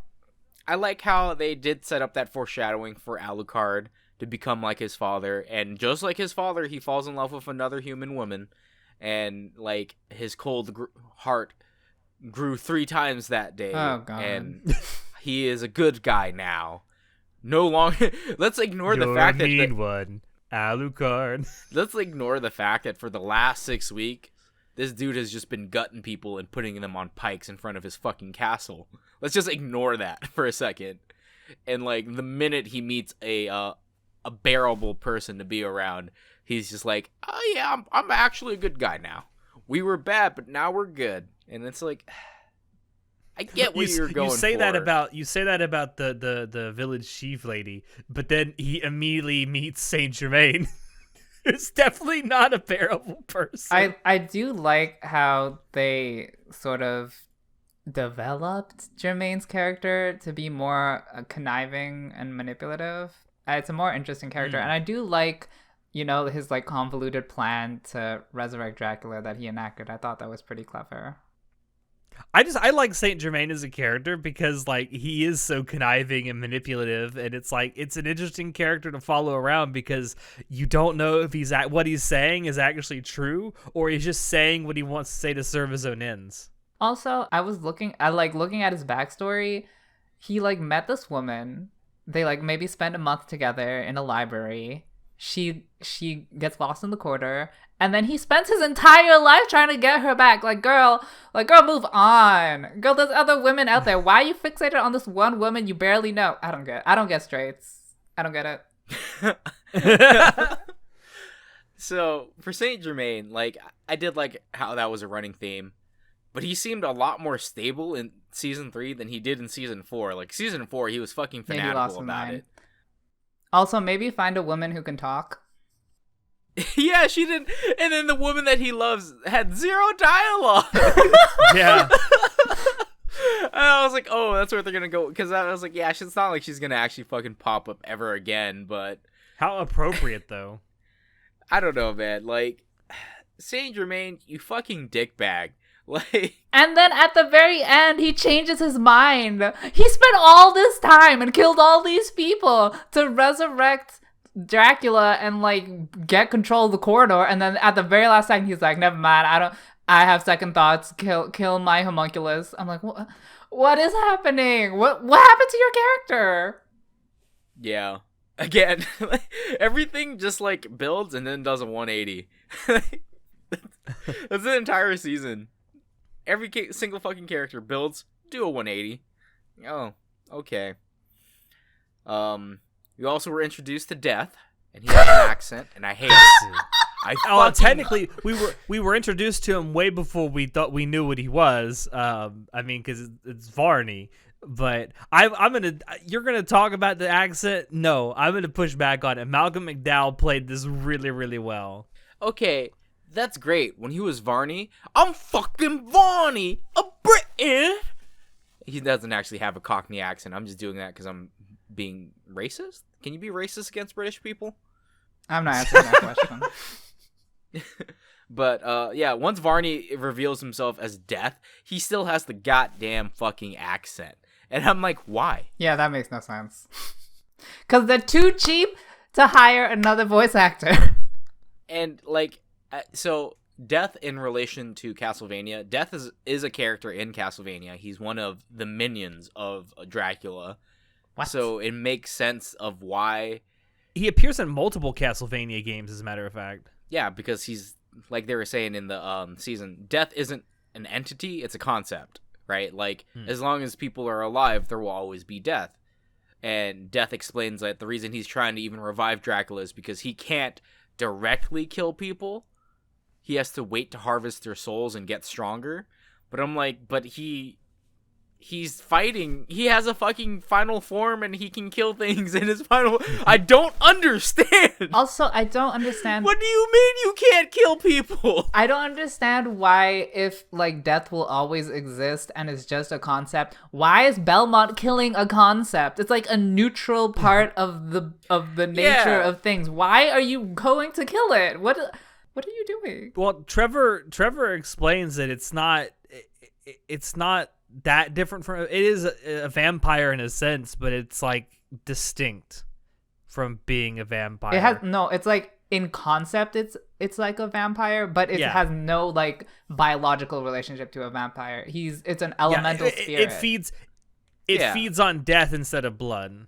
I like how they did set up that foreshadowing for Alucard to become like his father, and just like his father, he falls in love with another human woman, and like his cold heart grew 3 times that day. Oh God. And he is a good guy now. No longer. Let's ignore the fact that mean one, Alucard. Let's ignore the fact that for the last 6 weeks, this dude has just been gutting people and putting them on pikes in front of his fucking castle. Let's just ignore that for a second. And like the minute he meets a bearable person to be around, he's just like, oh yeah, I'm actually a good guy now. We were bad, but now we're good. And it's like, I get what you're going for. You say that about the village chief lady, but then he immediately meets Saint Germain. It's definitely not a bearable person. I do like how they sort of developed Germain's character to be more conniving and manipulative. It's a more interesting character, and I do like, his like convoluted plan to resurrect Dracula that he enacted. I thought that was pretty clever. I like Saint Germain as a character because like he is so conniving and manipulative, and it's like it's an interesting character to follow around because you don't know if what he's saying is actually true or he's just saying what he wants to say to serve his own ends. Also, I was looking at his backstory. He like met this woman. They like maybe spend a month together in a library. She gets lost in the quarter, and then he spends his entire life trying to get her back. Girl, move on. Girl, there's other women out there. Why are you fixated on this one woman you barely know? I don't get straights. I don't get it. So for Saint Germain, like I did like how that was a running theme, but he seemed a lot more stable in season 3 than he did in season 4. Like season 4, he was fucking fanatical about it. Also, maybe find a woman who can talk. Yeah, she did. And then the woman that he loves had 0 dialogue. Yeah. And I was like, oh, that's where they're going to go. Because I was like, yeah, it's not like she's going to actually fucking pop up ever again. But how appropriate, though. I don't know, man. Like, Saint Germain, you fucking dickbag. Like, and then at the very end, he changes his mind. He spent all this time and killed all these people to resurrect Dracula and like get control of the corridor. And then at the very last second, he's like, "Never mind. I have second thoughts. Kill my homunculus." I'm like, what is happening? What happened to your character? Yeah. Again, everything just like builds and then does a 180. That's the entire season. Every single fucking character builds, do a 180. Oh, okay. We also were introduced to Death, and he has an accent, and I hate it. Technically, we were introduced to him way before we thought we knew what he was. Because it's Varney. But you're gonna talk about the accent? No, I'm gonna push back on it. Malcolm McDowell played this really, really well. Okay. That's great. When he was Varney, I'm fucking Varney, a Briton. He doesn't actually have a Cockney accent. I'm just doing that because I'm being racist. Can you be racist against British people? I'm not answering that question. But yeah, once Varney reveals himself as Death, he still has the goddamn fucking accent. And I'm like, why? Yeah, that makes no sense. Because they're too cheap to hire another voice actor. And like... So, Death in relation to Castlevania, Death is a character in Castlevania. He's one of the minions of Dracula. What? So, it makes sense of why... He appears in multiple Castlevania games, as a matter of fact. Yeah, because he's, like they were saying in the season, Death isn't an entity, it's a concept, right? Like, as long as people are alive, there will always be Death. And Death explains that the reason he's trying to even revive Dracula is because he can't directly kill people. He has to wait to harvest their souls and get stronger. But I'm like, but he he's fighting. He has a fucking final form and he can kill things in his final. I don't understand. Also, I don't understand. What do you mean you can't kill people? I don't understand why, if like death will always exist and it's just a concept, why is Belmont killing a concept? It's like a neutral part of the nature of things. Why are you going to kill it? What are you doing? Well, Trevor explains that it's not that different from it is a vampire in a sense, but it's like distinct from being a vampire. It's like in concept it's like a vampire, but it has no like biological relationship to a vampire. It's an elemental spirit. It feeds on death instead of blood.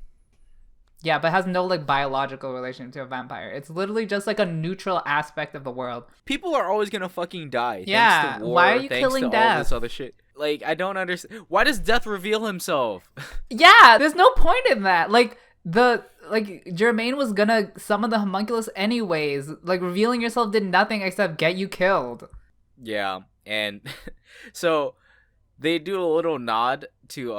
Yeah, but has no like biological relation to a vampire. It's literally just like a neutral aspect of the world. People are always gonna fucking die. Yeah, thanks to war, why are you thanks killing to Death? all this other shit. Like, I don't understand. Why does Death reveal himself? Yeah, there's no point in that. Like Jermaine was gonna summon the homunculus anyways. Like, revealing yourself did nothing except get you killed. Yeah, and so they do a little nod to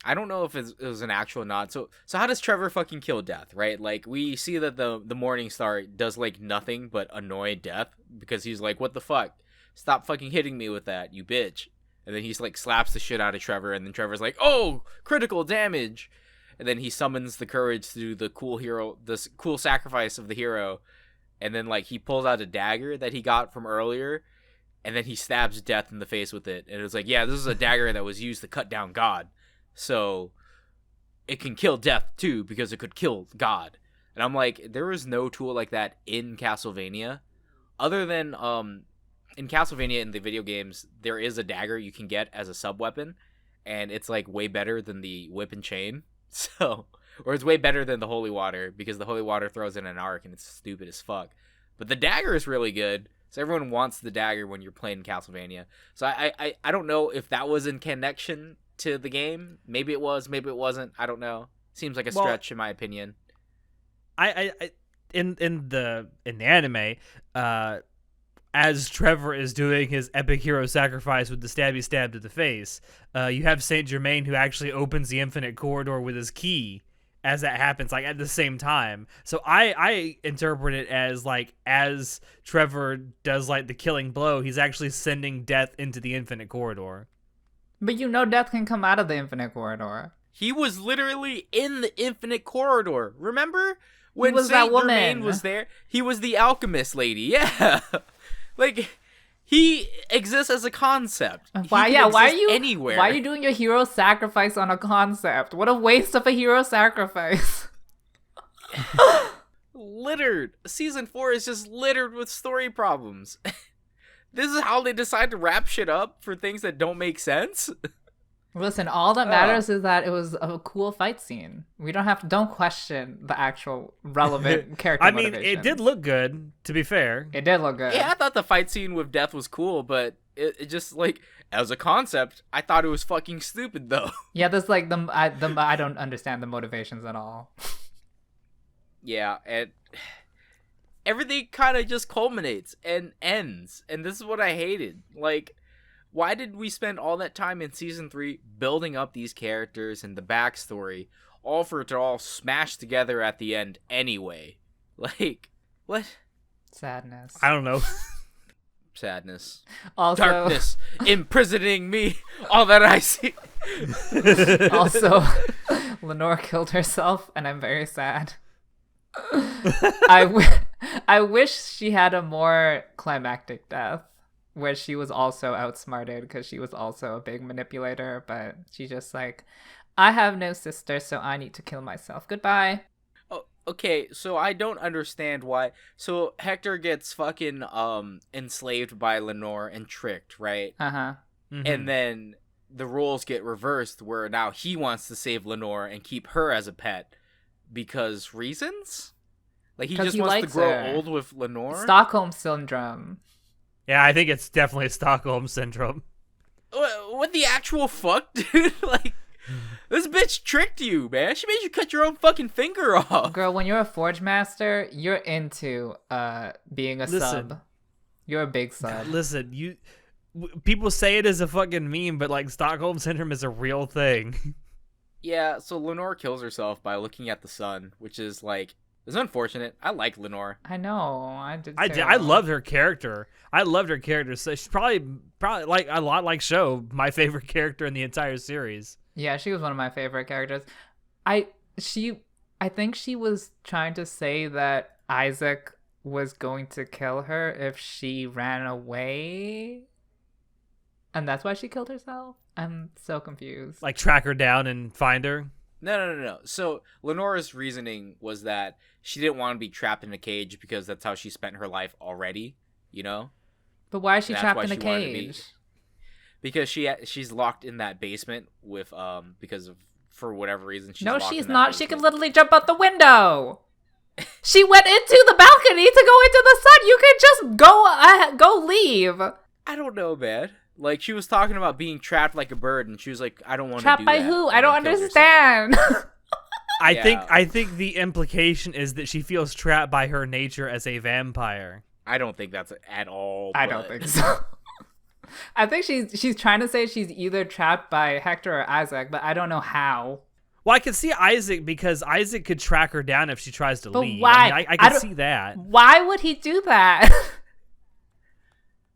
I don't know if it was an actual nod. So how does Trevor fucking kill Death, right? Like, we see that the Morning Star does like nothing but annoy Death because he's like, what the fuck? Stop fucking hitting me with that, you bitch. And then he's like slaps the shit out of Trevor, and then Trevor's like, oh, critical damage. And then he summons the courage to do the cool sacrifice of the hero. And then like he pulls out a dagger that he got from earlier, and then he stabs Death in the face with it. And it was like, yeah, this is a dagger that was used to cut down God. So it can kill Death too, because it could kill God. And I'm like, there is no tool like that in Castlevania. Other than in Castlevania in the video games, there is a dagger you can get as a sub-weapon. And it's like way better than the whip and chain. So, or it's way better than the holy water, because the holy water throws in an arc and it's stupid as fuck. But the dagger is really good. So everyone wants the dagger when you're playing Castlevania. So I don't know if that was in connection to the game. Maybe it was, maybe it wasn't. I don't know. Seems like a stretch in my opinion. In the anime, as Trevor is doing his epic hero sacrifice with the stabby stab to the face, you have Saint Germain who actually opens the infinite corridor with his key as that happens, like at the same time. So I interpret it as like, as Trevor does like the killing blow, he's actually sending Death into the infinite corridor. But Death can come out of the infinite corridor. He was literally in the infinite corridor. Remember when was Saint that Germain woman was there? He was the alchemist lady. Yeah. Like, he exists as a concept. Why are you anywhere? Why are you doing your hero sacrifice on a concept? What a waste of a hero sacrifice. Littered. Season 4 is just littered with story problems. This is how they decide to wrap shit up for things that don't make sense. Listen, all that matters is that it was a cool fight scene. We don't question the actual relevant character I mean, motivations. it did look good, to be fair. It did look good. Yeah, I thought the fight scene with Death was cool, but it just, like, as a concept, I thought it was fucking stupid, though. Yeah, there's like I don't understand the motivations at all. Yeah, and everything kind of just culminates and ends, and this is what I hated. Like, why did we spend all that time in Season 3 building up these characters and the backstory, all for it to all smash together at the end anyway? Like, what? Sadness. I don't know. Sadness. Also, darkness imprisoning me, all that I see. Also, Lenore killed herself, and I'm very sad. I wish she had a more climactic death, where she was also outsmarted because she was also a big manipulator, but she's just like, I have no sister, so I need to kill myself. Goodbye. Oh, okay, so I don't understand why. So Hector gets fucking enslaved by Lenore and tricked, right? Uh-huh. Mm-hmm. And then the roles get reversed, where now he wants to save Lenore and keep her as a pet because reasons? Like, he just wants to grow old with Lenore? Stockholm Syndrome. Yeah, I think it's definitely Stockholm Syndrome. What the actual fuck, dude? Like, this bitch tricked you, man. She made you cut your own fucking finger off. Girl, when you're a Forge Master, you're into being a sub. You're a big sub. Listen, people say it as a fucking meme, but like Stockholm Syndrome is a real thing. Yeah, so Lenore kills herself by looking at the sun, which is like, it's unfortunate. I like Lenore. I know. I did. I loved her character. So she's probably like a lot like Sho, my favorite character in the entire series. Yeah, she was one of my favorite characters. I think she was trying to say that Isaac was going to kill her if she ran away. And that's why she killed herself? I'm so confused. Like track her down and find her? No. So Lenore's reasoning was that she didn't want to be trapped in a cage because that's how she spent her life already, you know? But why is she trapped in a cage? Because she's locked in that basement with because of for whatever reason she's No, locked she's in that not. basement. She can literally jump out the window. She went into the balcony to go into the sun. You can just go leave. I don't know, man. Like, she was talking about being trapped like a bird, and she was like, I don't want to do that. Trapped by who? I don't understand. I think the implication is that she feels trapped by her nature as a vampire. I don't think that's at all. I don't think so. I think she's trying to say she's either trapped by Hector or Isaac, but I don't know how. Well, I could see Isaac because Isaac could track her down if she tries to leave. Why? I can see that. Why would he do that?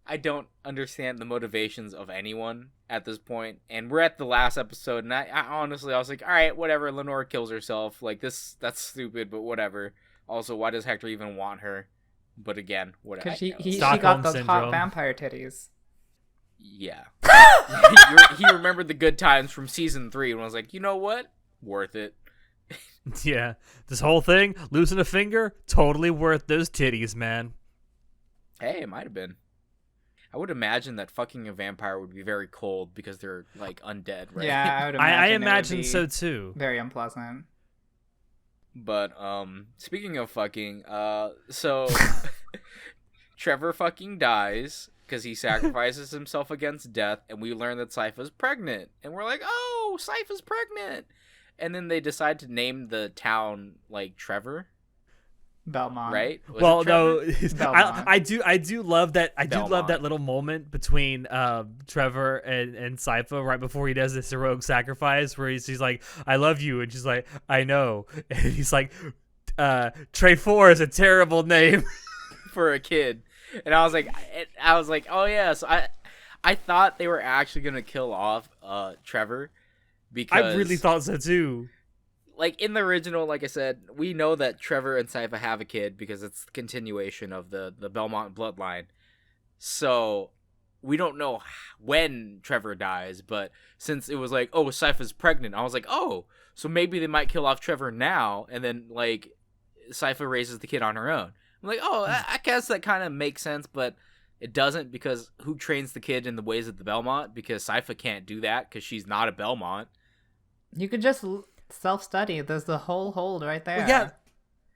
I don't understand the motivations of anyone at this point. And we're at the last episode, and I honestly, I was like, all right, whatever, Lenore kills herself. Like, that's stupid, but whatever. Also, why does Hector even want her? But again, whatever. Because she got those hot vampire titties. Yeah. He remembered the good times from season 3 and was like, you know what? Worth it. Yeah. This whole thing, losing a finger, totally worth those titties, man. Hey, it might have been. I would imagine that fucking a vampire would be very cold because they're like undead, right? Yeah, I would imagine. I imagine so too. Very unpleasant. But speaking of fucking, so Trevor fucking dies because he sacrifices himself against death, and we learn that Sypha's pregnant, and we're like, oh, Sypha's pregnant, and then they decide to name the town like Trevor. Belmont, right? Well, no, I do love that. I do love that little moment between Trevor and Sypha right before he does this heroic sacrifice, where he's like, "I love you," and she's like, "I know," and he's like, "Trey 4 is a terrible name for a kid," and I was like, "Oh yeah." So I thought they were actually gonna kill off Trevor because I really thought so too. Like, in the original, like I said, we know that Trevor and Sypha have a kid because it's the continuation of the Belmont bloodline. So, we don't know when Trevor dies, but since it was like, oh, Sypha's pregnant, I was like, oh, so maybe they might kill off Trevor now, and then, like, Sypha raises the kid on her own. I'm like, oh, I guess that kind of makes sense, but it doesn't, because who trains the kid in the ways of the Belmont? Because Sypha can't do that, because she's not a Belmont. You could just self-study. There's the whole hold right there. Well, yeah,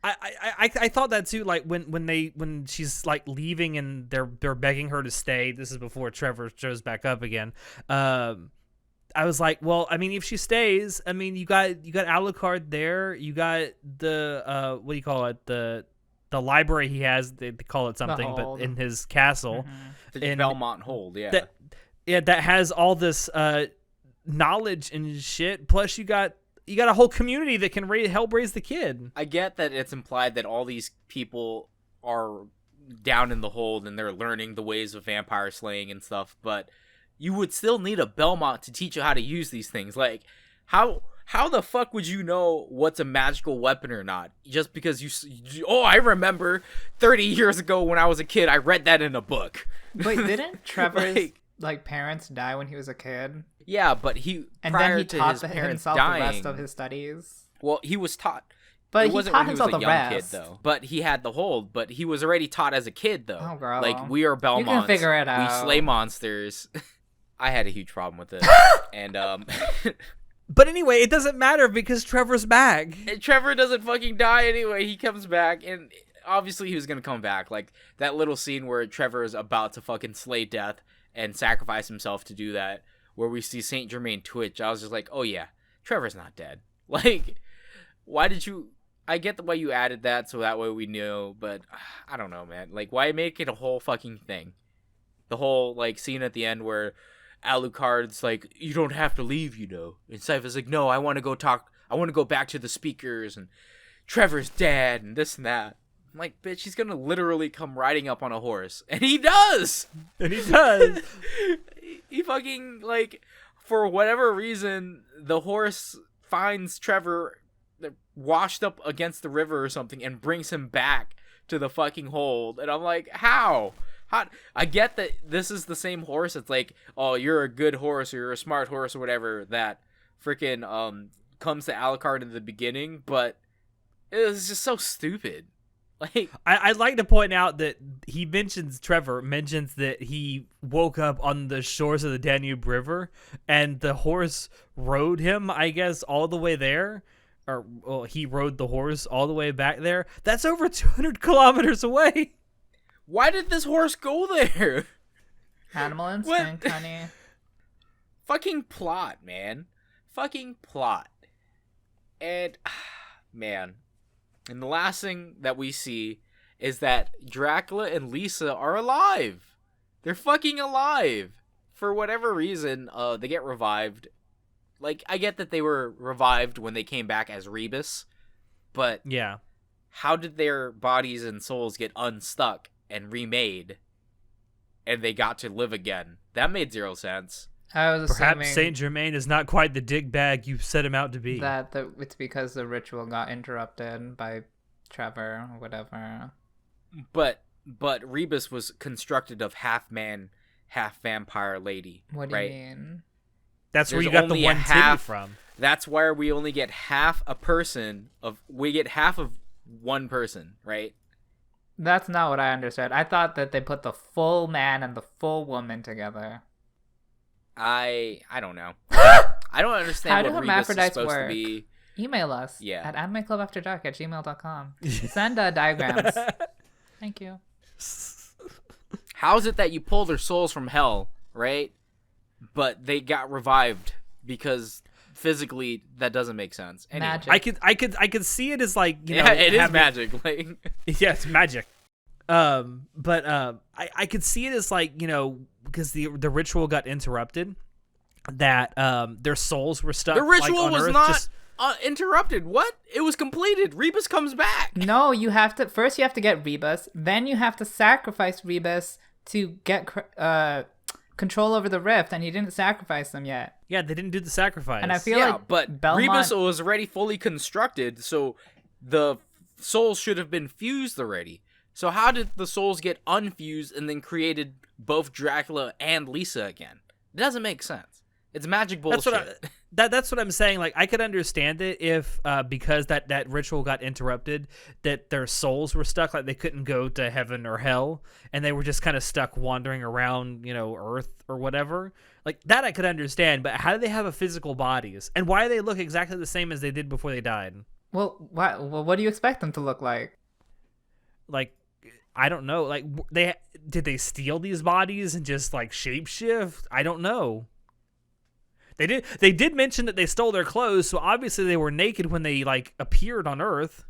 I thought that too. Like when she's like leaving and they're begging her to stay. This is before Trevor shows back up again. I was like, well, I mean, if she stays, I mean, you got Alucard there. You got the what do you call it? The library he has. They call it something, but in his castle, the Belmont Hold. Yeah, that has all this knowledge and shit. Plus, you got a whole community that can help raise the kid. I get that it's implied that all these people are down in the hold and they're learning the ways of vampire slaying and stuff, but you would still need a Belmont to teach you how to use these things. Like, how the fuck would you know what's a magical weapon or not? Just because I remember 30 years ago when I was a kid, I read that in a book. Wait, didn't Trevor's parents die when he was a kid? Yeah, but prior to his parents dying, the rest of his studies. Well, he was taught, but he taught himself the rest. Kid, though. But he had the hold. But he was already taught as a kid, though. Oh, girl. Like, we are Belmonts. You can figure it out. We slay monsters. I had a huge problem with it, and But anyway, it doesn't matter because Trevor's back. And Trevor doesn't fucking die anyway. He comes back, and obviously he was gonna come back. Like that little scene where Trevor is about to fucking slay death and sacrifice himself to do that, where we see Saint Germain twitch. I was just like, oh yeah, Trevor's not dead. Like, why did you? I get the way you added that so that way we knew, but I don't know, man. Like, why make it a whole fucking thing? The whole like scene at the end where Alucard's like, you don't have to leave, you know. And Sypha's like, no, I want to go back to the speakers and Trevor's dad and this and that. I'm like, bitch, he's gonna literally come riding up on a horse. And he does! He fucking, like, for whatever reason, the horse finds Trevor washed up against the river or something and brings him back to the fucking hold. And I'm like, how? I get that this is the same horse. It's like, oh, you're a good horse or you're a smart horse or whatever that freaking comes to Alucard in the beginning, but it was just so stupid. Like, I'd like to point out that Trevor mentions that he woke up on the shores of the Danube River and the horse rode him, I guess, all the way there. Or, well, he rode the horse all the way back there. That's over 200 kilometers away. Why did this horse go there? Animal instinct, honey. Fucking plot, man. Fucking plot. And, man. And the last thing that we see is that Dracula and Lisa are alive. They're fucking alive. For whatever reason, they get revived. Like, I get that they were revived when they came back as Rebus, but yeah, how did their bodies and souls get unstuck and remade, and they got to live again? That made zero sense. I was Perhaps Saint Germain is not quite the dickbag you set him out to be. That it's because the ritual got interrupted by Trevor or whatever. But Rebus was constructed of half man, half vampire lady. What do right? you mean? That's where you got the one titty from. That's where we only get half a person we get half of one person, right? That's not what I understood. I thought that they put the full man and the full woman together. I don't know. I don't understand how what do Rebus is hermaphrodites supposed work? to be. Email us at animeclubafterdark@gmail.com. Send diagrams. Thank you. How is it that you pull their souls from hell, right? But they got revived because physically that doesn't make sense. Anyway. Magic. I could see it as like, you know, it is magic. Like, yeah, it's magic. But I could see it as like, you know, because the ritual got interrupted, that their souls were stuck. The ritual like, on was Earth, not interrupted. What? It was completed. Rebus comes back. No, you have to first. You have to get Rebus. Then you have to sacrifice Rebus to get control over the rift, and he didn't sacrifice them yet. Yeah, they didn't do the sacrifice. And I feel like but Belmont... Rebus was already fully constructed, so the souls should have been fused already. So how did the souls get unfused and then created both Dracula and Lisa again? It doesn't make sense. It's magic bullshit. That's what I'm saying. Like, I could understand it if because that ritual got interrupted, that their souls were stuck, like they couldn't go to heaven or hell, and they were just kind of stuck wandering around, you know, Earth or whatever. Like, that I could understand, but how do they have a physical bodies? And why do they look exactly the same as they did before they died? Well, what do you expect them to look like? Like, I don't know. Like, did they steal these bodies and just, like, shapeshift? I don't know. They did mention that they stole their clothes, so obviously they were naked when they, like, appeared on Earth.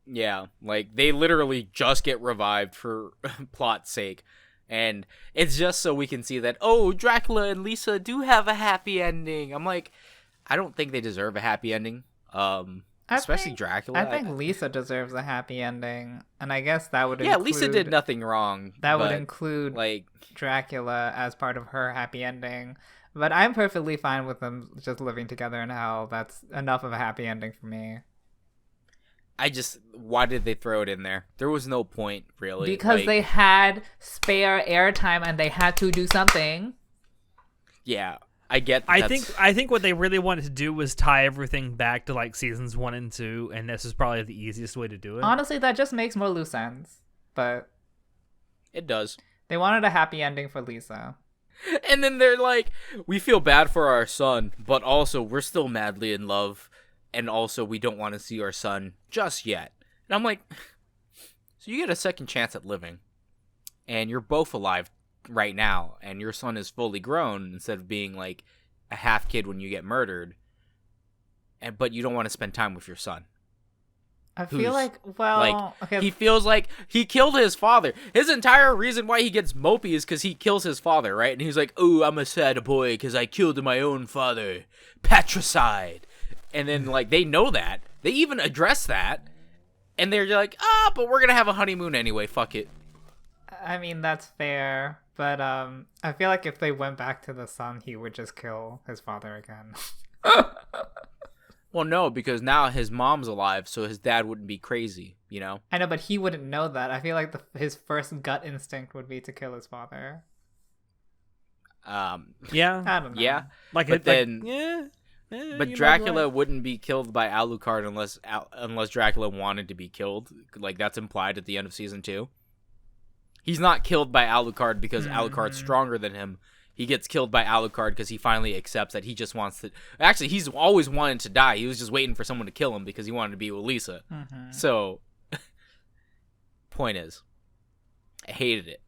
Yeah, like, they literally just get revived for plot's sake. And it's just so we can see that, oh, Dracula and Lisa do have a happy ending. I'm like, I don't think they deserve a happy ending. Especially Dracula. I think Lisa deserves a happy ending. And I guess that would include... Yeah, Lisa did nothing wrong. That would include, like, Dracula as part of her happy ending. But I'm perfectly fine with them just living together in hell. That's enough of a happy ending for me. Why did they throw it in there? There was no point, really. Because they had spare airtime and they had to do something. Yeah, I get that. I think what they really wanted to do was tie everything back to, like, seasons 1 and 2, and this is probably the easiest way to do it. Honestly, that just makes more loose ends. But it does. They wanted a happy ending for Lisa. And then they're like, we feel bad for our son, but also we're still madly in love, and also we don't want to see our son just yet. And I'm like, so you get a second chance at living, and you're both alive right now, and your son is fully grown instead of being like a half kid when you get murdered, but you don't want to spend time with your son. I feel like, well, like, okay. he feels like he killed his father. His entire reason why he gets mopey is because he kills his father, right? And he's like, "Oh, I'm a sad boy because I killed my own father, patricide." And then like they know that, they even address that, and they're like, but we're gonna have a honeymoon anyway. Fuck it. I mean, that's fair, but I feel like if they went back to the son, he would just kill his father again. Well, no, because now his mom's alive, so his dad wouldn't be crazy, you know? I know, but he wouldn't know that. I feel like his first gut instinct would be to kill his father. Yeah. I don't know. Yeah. But But Dracula wouldn't be killed by Alucard unless Dracula wanted to be killed. Like, that's implied at the end of season 2. He's not killed by Alucard because Alucard's stronger than him. He gets killed by Alucard because he finally accepts that he just wants to... Actually, he's always wanted to die. He was just waiting for someone to kill him because he wanted to be with Lisa. So, point is, I hated it.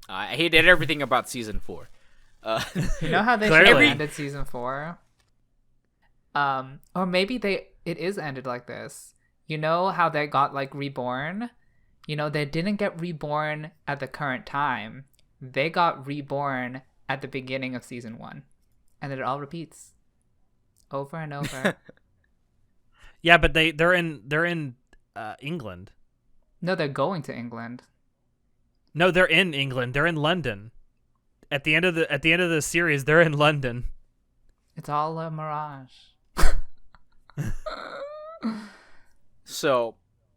I hated everything about season 4. You know how they should have ended season 4? Or maybe it is ended like this. You know how they got, like, reborn? You know, they didn't get reborn at the current time. They got reborn at the beginning of season 1, and then it all repeats over and over. Yeah, but they're in England. No, they're going to England. No, they're in England. They're in London. At the end of the series, they're in London. It's all a mirage. So,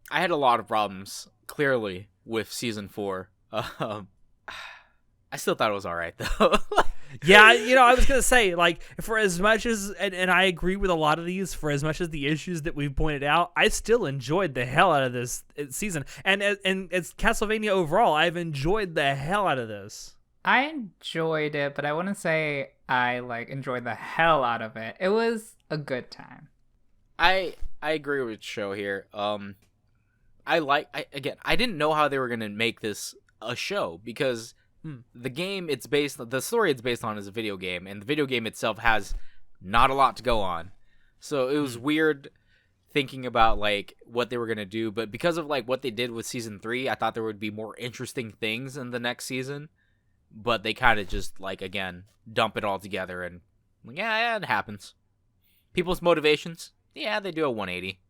I had a lot of problems, clearly, with season 4. I still thought it was all right, though. Yeah, I was going to say, like, for as much as, and I agree with a lot of these, for as much as the issues that we've pointed out, I still enjoyed the hell out of this season. And it's Castlevania overall, I've enjoyed the hell out of this. I enjoyed it, but I wouldn't say I, like, enjoyed the hell out of it. It was a good time. I agree with Show here. I didn't know how they were going to make this a show, because... The story it's based on is a video game, and the video game itself has not a lot to go on. So it was weird thinking about, like, what they were going to do, but because of, like, what they did with season 3, I thought there would be more interesting things in the next season, but they kind of just, like, again, dump it all together, and, yeah, it happens. People's motivations, yeah, they do a 180.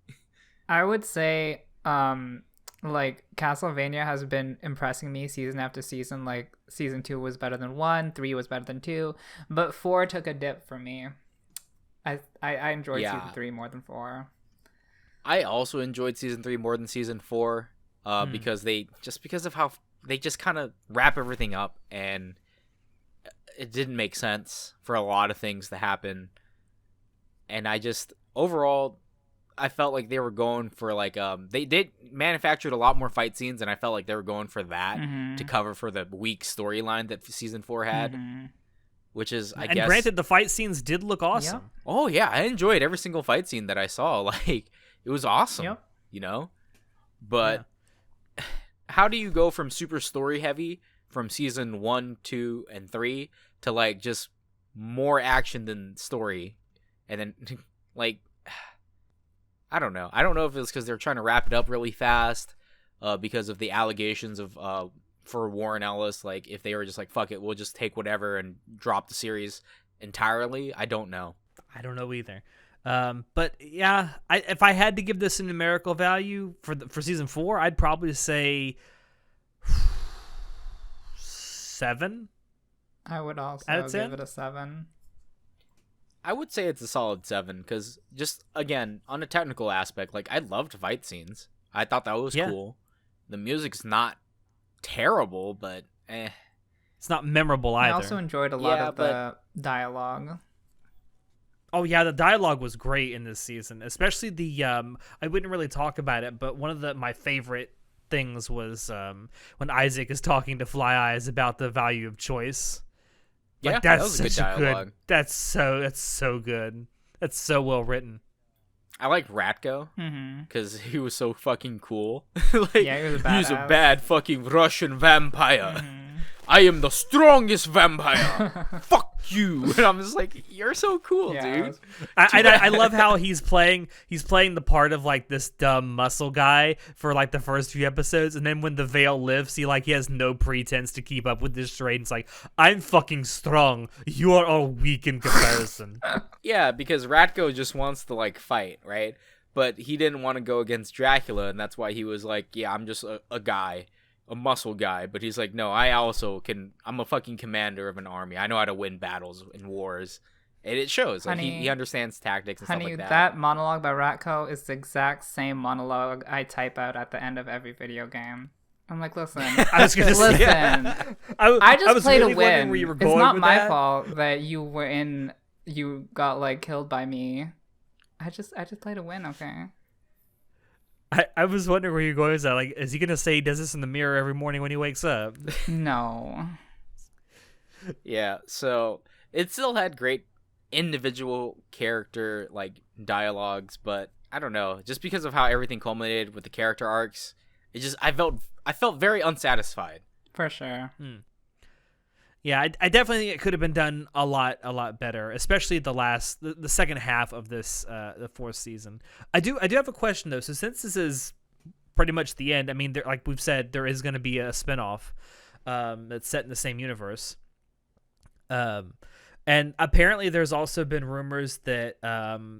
I would say, like, Castlevania has been impressing me season after season. Like, season 2 was better than 1, 3 was better than 2, but 4 took a dip for me. I enjoyed season 3 more than 4. I also enjoyed season 3 more than season 4, because of how they just kind of wrap everything up, and it didn't make sense for a lot of things to happen. And overall, I felt like they were going for, like, they did manufactured a lot more fight scenes, and I felt like they were going for that to cover for the weak storyline that season 4 had, which is, I guess. And granted, the fight scenes did look awesome. Yep. Oh yeah, I enjoyed every single fight scene that I saw. Like, it was awesome, But how do you go from super story heavy from season 1, 2, and 3 to, like, just more action than story, and then like. I don't know. I don't know if it's because they're trying to wrap it up really fast, because of the allegations of for Warren Ellis. Like, if they were just like, fuck it, we'll just take whatever and drop the series entirely. I don't know. I don't know either. But yeah, if I had to give this a numerical value for season 4, I'd probably say 7. I would also give it a 7. I would say it's a solid 7, because just, again, on a technical aspect, like, I loved fight scenes. I thought that was cool. The music's not terrible, but it's not memorable either. I also enjoyed a lot of the dialogue. Oh yeah, the dialogue was great in this season, especially the I wouldn't really talk about it, but one of my favorite things was when Isaac is talking to Fly Eyes about the value of choice. Like, that was a good dialogue. That's so good. That's so well written. I liked Ratko because he was so fucking cool. He was a badass. He's a bad fucking Russian vampire. I am the strongest vampire. Fuck you. And I'm just like, you're so cool, dude. I love how he's playing the part of like this dumb muscle guy for like the first few episodes, and then when the veil lifts, he has no pretense to keep up with this charade. It's like, I'm fucking strong. You are all weak in comparison. Yeah, because Ratko just wants to like fight, right? But he didn't want to go against Dracula, and that's why he was like, yeah, I'm just a guy. A muscle guy, but he's like, no, I also I'm a fucking commander of an army. I know how to win battles in wars. And it shows. Like, he understands tactics and stuff like that. That monologue by Ratko is the exact same monologue I type out at the end of every video game. I'm like, listen. I was gonna listen. Say, I just played really a win. Where you were it's going not with my that. fault that you got like killed by me. I just played a win, okay? I was wondering where you're going with that. Like, is he gonna say he does this in the mirror every morning when he wakes up? No. Yeah, so it still had great individual character like dialogues, but I don't know, just because of how everything culminated with the character arcs, I felt very unsatisfied. For sure. Yeah, I definitely think it could have been done a lot better, especially the second half of this the fourth season. I do have a question though. So since this is pretty much the end, I mean, like we've said, there is going to be a spinoff that's set in the same universe. And apparently there's also been rumors that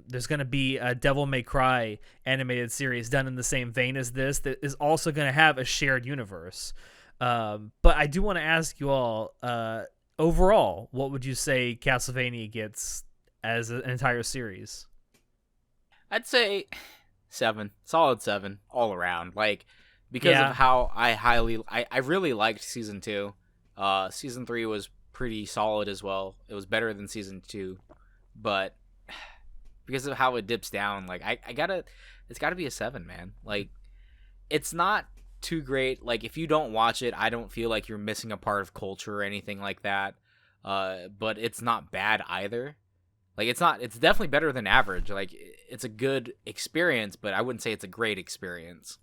there's going to be a Devil May Cry animated series done in the same vein as this that is also going to have a shared universe. But I do want to ask you all, overall, what would you say Castlevania gets as an entire series? I'd say 7, solid 7 all around. Like, because of how I really liked season 2. Season 3 was pretty solid as well. It was better than season 2, but because of how it dips down, like it's gotta be a 7, man. Like, it's not too great. Like, if you don't watch it, I don't feel like you're missing a part of culture or anything like that. But it's not bad either. Like, it's definitely better than average. Like, it's a good experience, but I wouldn't say it's a great experience.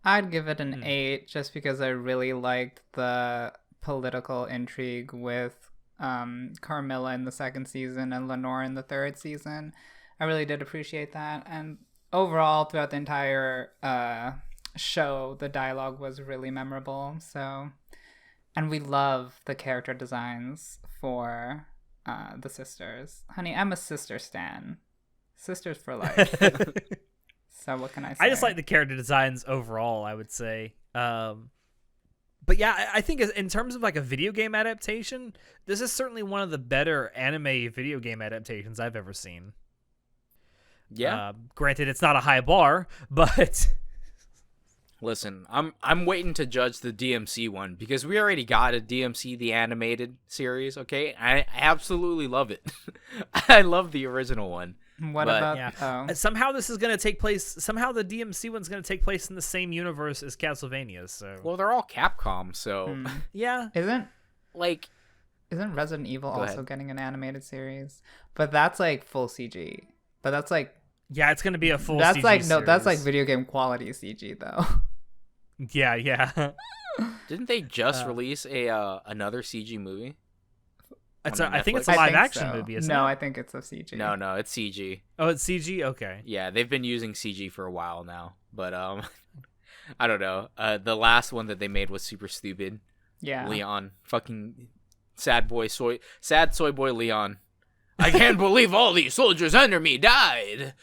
I'd give it an 8 just because I really liked the political intrigue with Carmilla in the second season and Lenore in the third season. I really did appreciate that. And overall, throughout the entire show, the dialogue was really memorable. So, and we love the character designs for the sisters. Honey, I'm a sister stan. Sisters for life. So what can I say? I just like the character designs overall, I would say. But yeah, I think in terms of like a video game adaptation, this is certainly one of the better anime video game adaptations I've ever seen. Yeah. Granted, it's not a high bar, but listen, I'm waiting to judge the DMC one because we already got a DMC the animated series. Okay, I absolutely love it. I love the original one. What about somehow this is going to take place, somehow the DMC one's going to take place in the same universe as Castlevania, so well, they're all Capcom, so yeah. Isn't Resident Evil also getting an animated series? But that's like full CG. But that's like it's going to be a full that's CG like series. That's like video game quality CG though. Yeah. Didn't they just release another I movie? I think it's a live action movie, isn't it? No, I think it's a CG. No, it's CG. Oh, it's CG? Okay. Yeah, they've been using CG for a while now. But I don't know. The last one that they made was super stupid. Yeah. Leon. Fucking sad soy boy Leon. I can't believe all these soldiers under me died.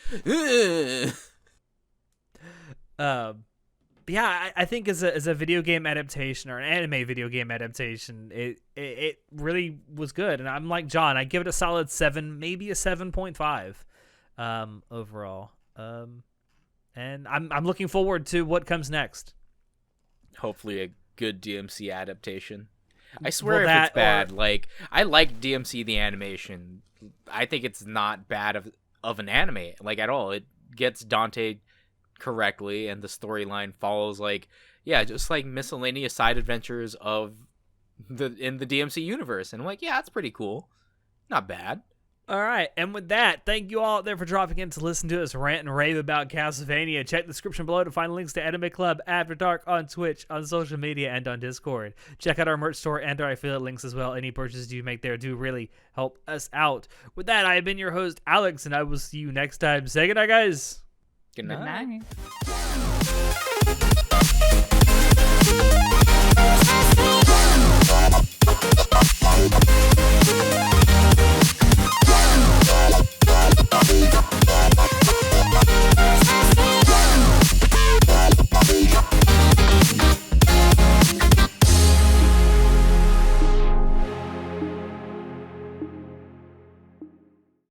Yeah, I think as a video game adaptation or an anime video game adaptation, it really was good. And I'm like John, I give it a solid 7, maybe a 7.5 overall. And I'm looking forward to what comes next. Hopefully a good DMC adaptation. I swear if it's bad, like I like DMC the animation. I think it's not bad of an anime, like at all. It gets Dante correctly, and the storyline follows just like miscellaneous side adventures in the DMC universe, and I'm like, yeah, that's pretty cool, not bad. All right, and with that, thank you all out there for dropping in to listen to us rant and rave about Castlevania. Check the description below to find links to Anime Club, After Dark on Twitch, on social media, and on Discord. Check out our merch store and our affiliate links as well. Any purchases you make there do really help us out. With that, I have been your host, Alex, and I will see you next time. Say goodnight, guys. Good night. Good night.